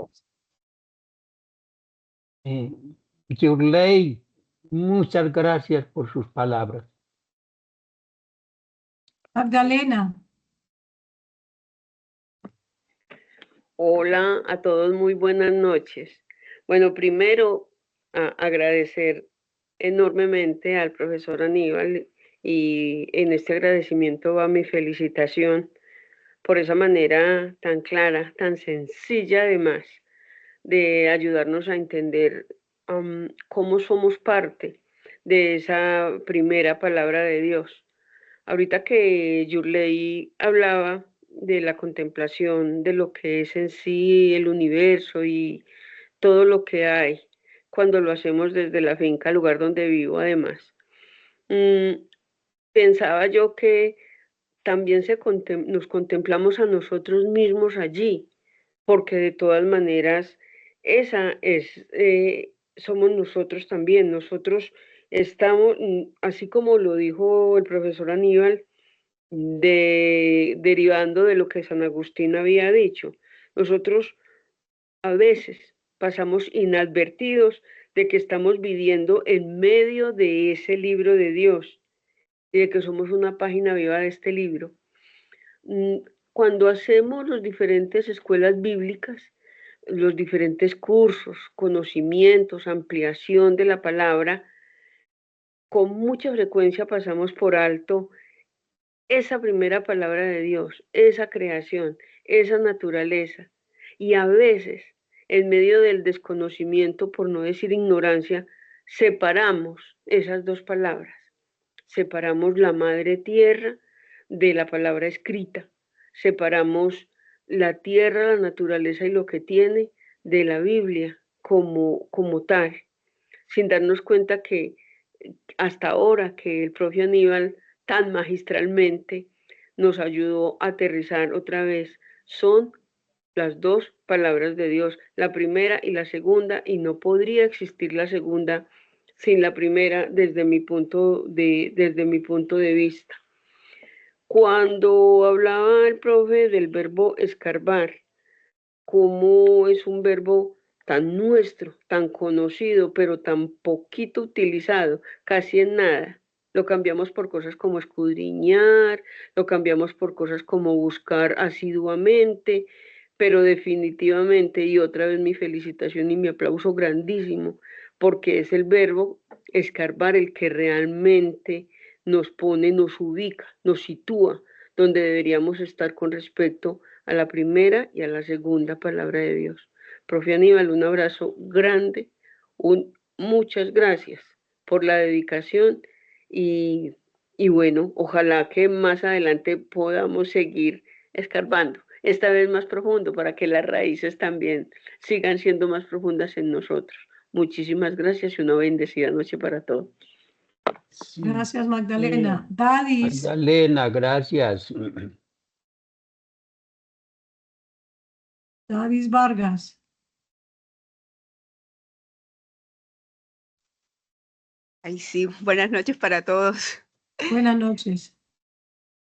Yurley, muchas gracias por sus palabras. Magdalena. Hola a todos, muy buenas noches. Bueno, primero agradecer enormemente al profesor Aníbal, y en este agradecimiento va mi felicitación por esa manera tan clara, tan sencilla además, de ayudarnos a entender cómo somos parte de esa primera palabra de Dios. Ahorita que Yurley hablaba de la contemplación de lo que es en sí el universo y todo lo que hay, cuando lo hacemos desde la finca, lugar donde vivo además, pensaba yo que también nos contemplamos a nosotros mismos allí, porque de todas maneras somos nosotros también. Nosotros estamos, así como lo dijo el profesor Aníbal, derivando de lo que San Agustín había dicho. Nosotros a veces pasamos inadvertidos de que estamos viviendo en medio de ese libro de Dios y de que somos una página viva de este libro. Cuando hacemos las diferentes escuelas bíblicas, los diferentes cursos, conocimientos, ampliación de la palabra, con mucha frecuencia pasamos por alto esa primera palabra de Dios, esa creación, esa naturaleza. Y a veces, en medio del desconocimiento, por no decir ignorancia, separamos esas dos palabras. Separamos la madre tierra de la palabra escrita. Separamos la tierra, la naturaleza y lo que tiene de la Biblia como tal, sin darnos cuenta que hasta ahora que el propio Aníbal tan magistralmente nos ayudó a aterrizar otra vez, son las dos palabras de Dios, la primera y la segunda, y no podría existir la segunda sin la primera desde mi punto de vista. Cuando hablaba el profe del verbo escarbar, cómo es un verbo tan nuestro, tan conocido, pero tan poquito utilizado, casi en nada. Lo cambiamos por cosas como escudriñar, lo cambiamos por cosas como buscar asiduamente, pero definitivamente, y otra vez mi felicitación y mi aplauso grandísimo, porque es el verbo escarbar el que realmente nos pone, nos ubica, nos sitúa donde deberíamos estar con respecto a la primera y a la segunda palabra de Dios. Profe Aníbal, un abrazo grande, muchas gracias por la dedicación y bueno, ojalá que más adelante podamos seguir escarbando, esta vez más profundo, para que las raíces también sigan siendo más profundas en nosotros. Muchísimas gracias y una bendecida noche para todos. Gracias, Magdalena. Dadis. Magdalena, gracias. Davis Vargas. Ay, sí, buenas noches para todos. Buenas noches.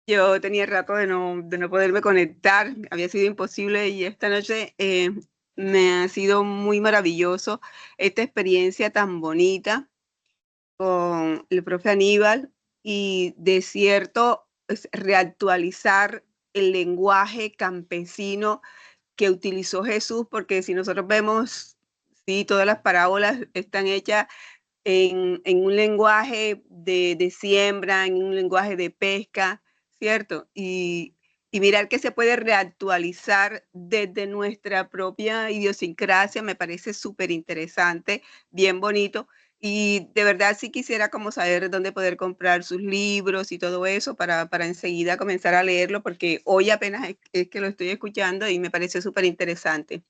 Yo tenía rato de no poderme conectar, había sido imposible y esta noche me ha sido muy maravilloso esta experiencia tan bonita con el profe Aníbal y de cierto reactualizar el lenguaje campesino que utilizó Jesús, porque si nosotros vemos, sí, todas las parábolas están hechas en un lenguaje de siembra, en un lenguaje de pesca, ¿cierto? Y mirar que se puede reactualizar desde nuestra propia idiosincrasia me parece súper interesante, bien bonito. Y de verdad sí quisiera como saber dónde poder comprar sus libros y todo eso para enseguida comenzar a leerlo, porque hoy apenas es que lo estoy escuchando y me parece súper interesante.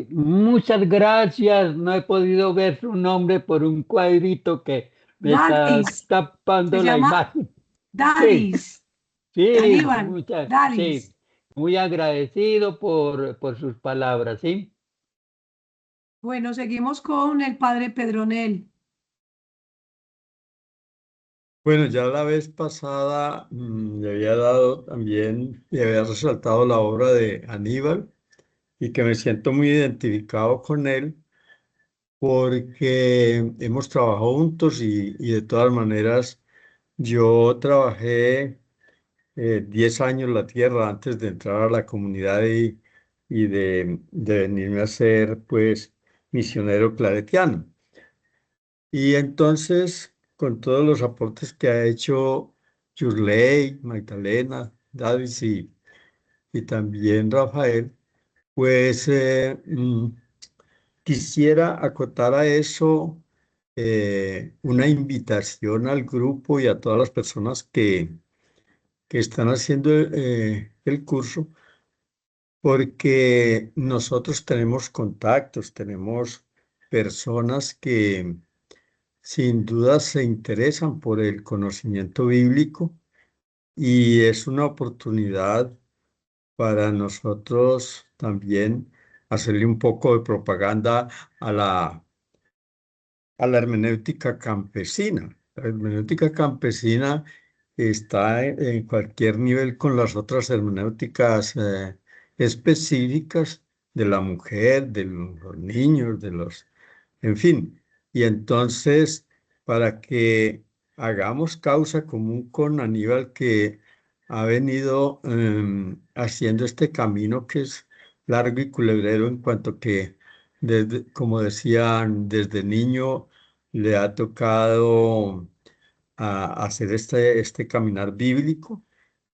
Muchas gracias. No he podido ver su nombre por un cuadrito que me está Dadis. Se tapando la llama imagen. Sí, Dadis. sí, Aníbal. sí. Dadis. Muy agradecido por sus palabras, ¿sí? Bueno, seguimos con el padre Pedronel. Bueno, ya la vez pasada le había dado también, le había resaltado la obra de Aníbal y que me siento muy identificado con él porque hemos trabajado juntos y de todas maneras yo trabajé 10 años la tierra antes de entrar a la comunidad y de venirme a ser pues misionero claretiano. Y entonces, con todos los aportes que ha hecho Yurley, Magdalena, Davis y también Rafael, pues quisiera acotar a eso una invitación al grupo y a todas las personas que están haciendo el curso, porque nosotros tenemos contactos, tenemos personas que sin duda se interesan por el conocimiento bíblico y es una oportunidad para nosotros también hacerle un poco de propaganda a la hermenéutica campesina. La hermenéutica campesina está en cualquier nivel con las otras hermenéuticas específicas de la mujer, de los niños, en fin. Y entonces, para que hagamos causa común con Aníbal, que ha venido haciendo este camino que es largo y culebrero en cuanto que, como decían, desde niño le ha tocado hacer este caminar bíblico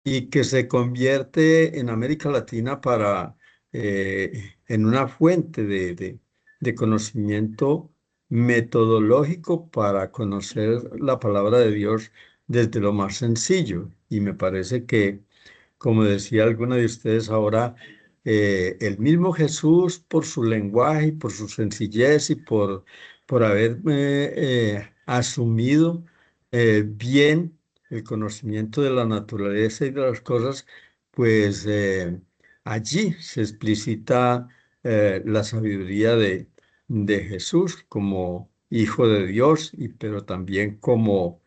y que se convierte en América Latina en una fuente de conocimiento metodológico para conocer la palabra de Dios desde lo más sencillo. Y me parece que, como decía alguna de ustedes ahora, el mismo Jesús, por su lenguaje y por su sencillez y por haber asumido bien el conocimiento de la naturaleza y de las cosas, pues allí se explicita la sabiduría de Jesús como Hijo de Dios, pero también como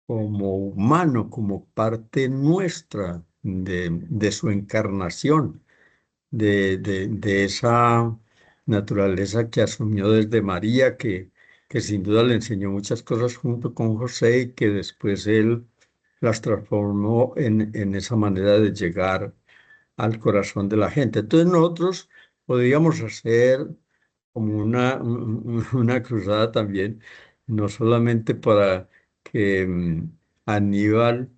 humano, como parte nuestra de su encarnación, de esa naturaleza que asumió desde María, que sin duda le enseñó muchas cosas junto con José y que después él las transformó en esa manera de llegar al corazón de la gente. Entonces nosotros podríamos hacer como una cruzada también, no solamente para que Aníbal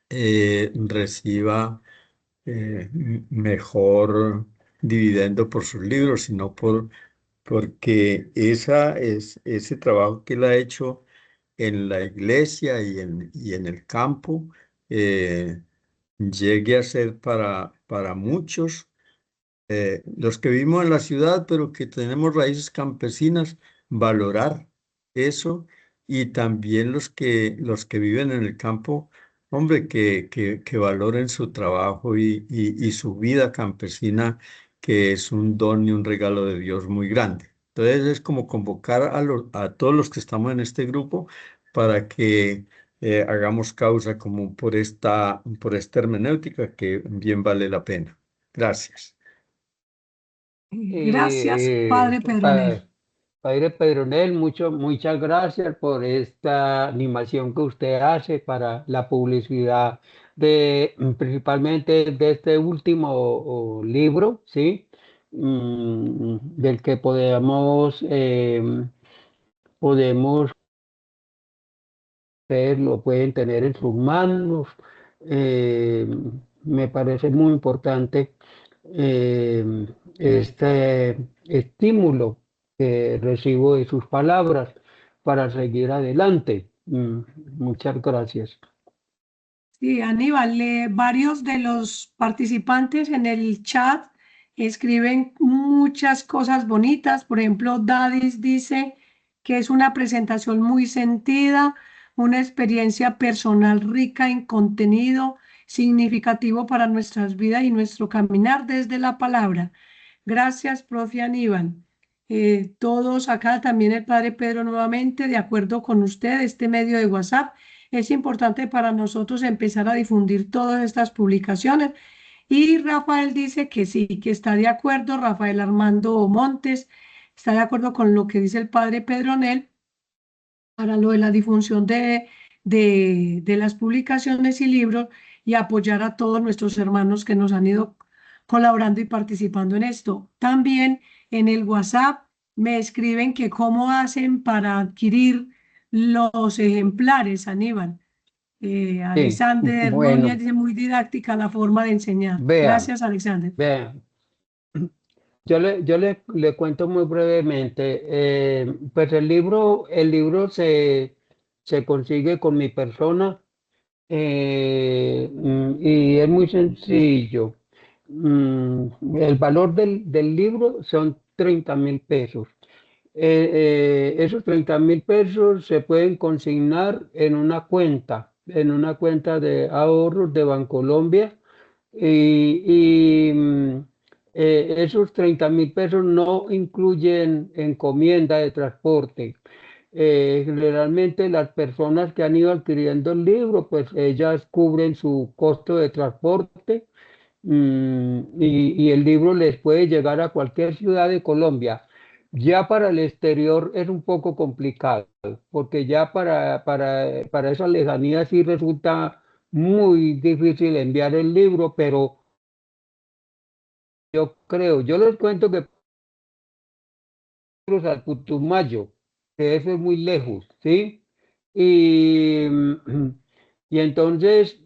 reciba mejor dividendo por sus libros, sino porque ese trabajo que él ha hecho en la iglesia y en el campo llegue a ser para muchos, los que vivimos en la ciudad, pero que tenemos raíces campesinas, valorar eso y también los que viven en el campo, hombre, que valoren su trabajo y su vida campesina, que es un don y un regalo de Dios muy grande. Entonces es como convocar a todos los que estamos en este grupo para que hagamos causa común por esta hermenéutica que bien vale la pena. Gracias. Gracias, Padre Pedronel. Padre Pedronel, muchas gracias por esta animación que usted hace para la publicidad principalmente de este último libro, ¿sí? Del que podemos lo pueden tener en sus manos. Eh, Me parece muy importante este estímulo que recibo de sus palabras para seguir adelante. Muchas gracias. Sí, Aníbal, varios de los participantes en el chat escriben muchas cosas bonitas. Por ejemplo, Dadis dice que es una presentación muy sentida, una experiencia personal rica en contenido, significativo para nuestras vidas y nuestro caminar desde la palabra. Gracias, profe Aníbal. Todos acá, también el padre Pedro nuevamente, de acuerdo con usted, este medio de WhatsApp es importante para nosotros empezar a difundir todas estas publicaciones. Y Rafael dice que sí, que está de acuerdo. Rafael Armando Montes está de acuerdo con lo que dice el padre Pedronel para lo de la difusión de las publicaciones y libros y apoyar a todos nuestros hermanos que nos han ido colaborando y participando en esto. También en el WhatsApp me escriben que cómo hacen para adquirir los ejemplares, Aníbal. Sí, Alexander Núñez bueno, dice muy didáctica la forma de enseñar. vean, Gracias, Alexander. vean. Le cuento muy brevemente. Pues el libro se consigue con mi persona y es muy sencillo. El valor del libro son 30.000 pesos. Esos 30.000 pesos se pueden consignar en una cuenta de ahorros de Bancolombia y esos 30.000 pesos no incluyen encomienda de transporte. Generalmente las personas que han ido adquiriendo el libro, pues ellas cubren su costo de transporte y el libro les puede llegar a cualquier ciudad de Colombia. Ya para el exterior es un poco complicado, porque ya para esa lejanía sí resulta muy difícil enviar el libro, pero yo les cuento que al Putumayo, que eso es muy lejos, ¿sí? Y, y entonces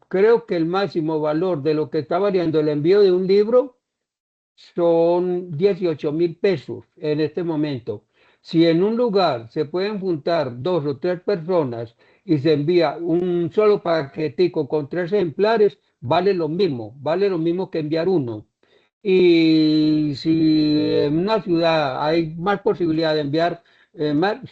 creo que el máximo valor de lo que está variando el envío de un libro son 18.000 pesos en este momento. Si en un lugar se pueden juntar 2 o 3 personas y se envía un solo paquetico con 3 ejemplares, vale lo mismo que enviar uno. Y si en una ciudad hay más posibilidad de enviar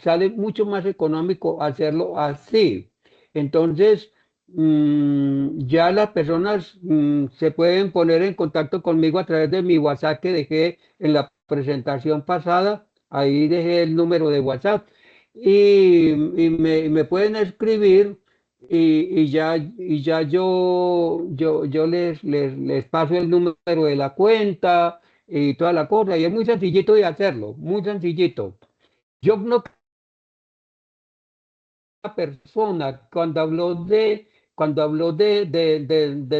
sale mucho más económico hacerlo así. Entonces, ya las personas se pueden poner en contacto conmigo a través de mi WhatsApp que dejé en la presentación pasada. Ahí dejé el número de WhatsApp y me pueden escribir y ya yo les paso el número de la cuenta y toda la cosa. Y es muy sencillito de hacerlo, muy sencillito. Yo no la persona cuando habló del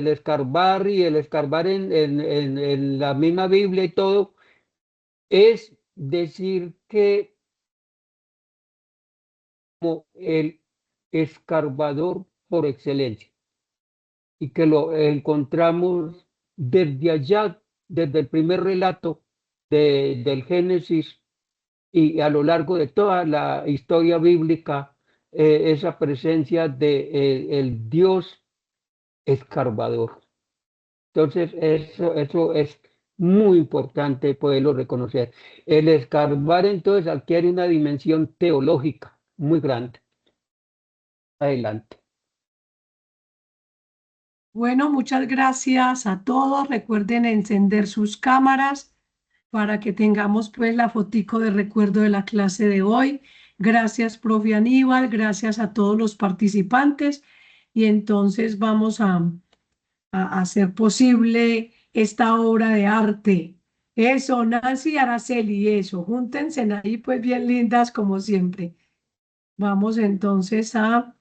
escarbar y el escarbar en la misma Biblia y todo, es decir que como el escarbador por excelencia y que lo encontramos desde allá, desde el primer relato del Génesis y a lo largo de toda la historia bíblica, esa presencia de el Dios escarbador. Entonces, eso es muy importante poderlo reconocer. El escarbar entonces adquiere una dimensión teológica muy grande. Adelante. Bueno, muchas gracias a todos. Recuerden encender sus cámaras para que tengamos pues la fotico de recuerdo de la clase de hoy. Gracias, profe Aníbal, gracias a todos los participantes. Y entonces vamos a hacer posible esta obra de arte. Eso, Nancy y Araceli, eso, júntense ahí pues bien lindas como siempre. Vamos entonces a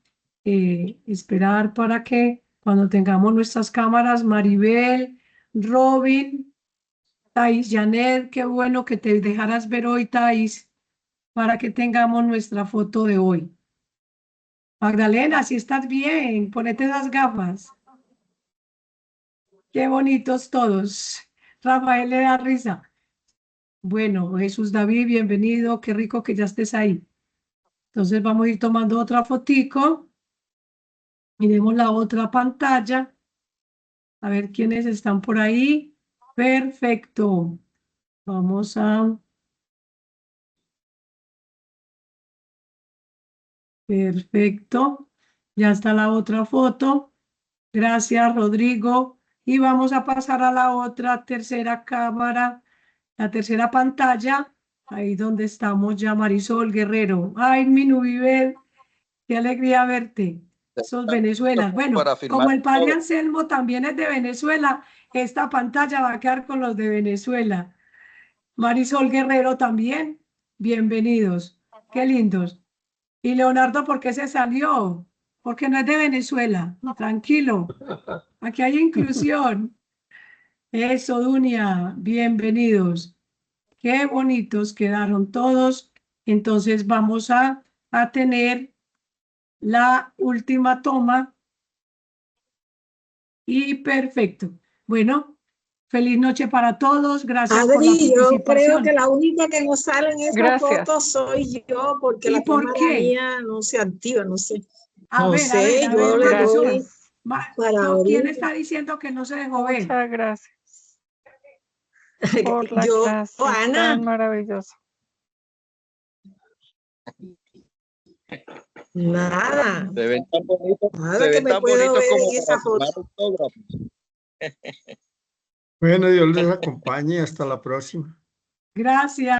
esperar para que cuando tengamos nuestras cámaras, Maribel, Robin, Thais, Janet, qué bueno que te dejaras ver hoy, Thais, para que tengamos nuestra foto de hoy. Magdalena, si estás bien, ponete esas gafas. Qué bonitos todos. Rafael le da risa. Bueno, Jesús David, bienvenido, qué rico que ya estés ahí. Entonces vamos a ir tomando otra fotico. Miremos la otra pantalla. A ver quiénes están por ahí. Perfecto. Vamos a... Perfecto. Ya está la otra foto. Gracias, Rodrigo. Y vamos a pasar a la otra tercera cámara, la tercera pantalla. Ahí donde estamos ya, Marisol Guerrero. Ay, mi Nubibel, qué alegría verte. Sos Venezuela. Bueno, Para como firmar el padre todo. Anselmo también es de Venezuela, esta pantalla va a quedar con los de Venezuela. Marisol Guerrero también. Bienvenidos. Qué lindos. Y Leonardo, ¿por qué se salió? Porque no es de Venezuela. Tranquilo. Aquí hay inclusión. Eso, Dunia. Bienvenidos. Qué bonitos quedaron todos. Entonces vamos a tener la última toma. Y perfecto. Bueno, feliz noche para todos. Gracias por la Adri, yo creo que participación. la única que no sale en esa Gracias. foto soy yo, porque ¿Y la por cámara qué? mía no se activa, no sé. A No ver, a ver, sé, a yo ver, le Marisol. doy Gracias. para ¿Quién abrir. está diciendo que no se dejó ver? Muchas gracias por la Yo, clase Ana, tan maravillosa. nada, Se ven tan bonitos, nada se que ven me tan puedo bonitos ver como en esa para foto. firmar autógrafos. Bueno, Dios les acompañe. Hasta la próxima. Gracias.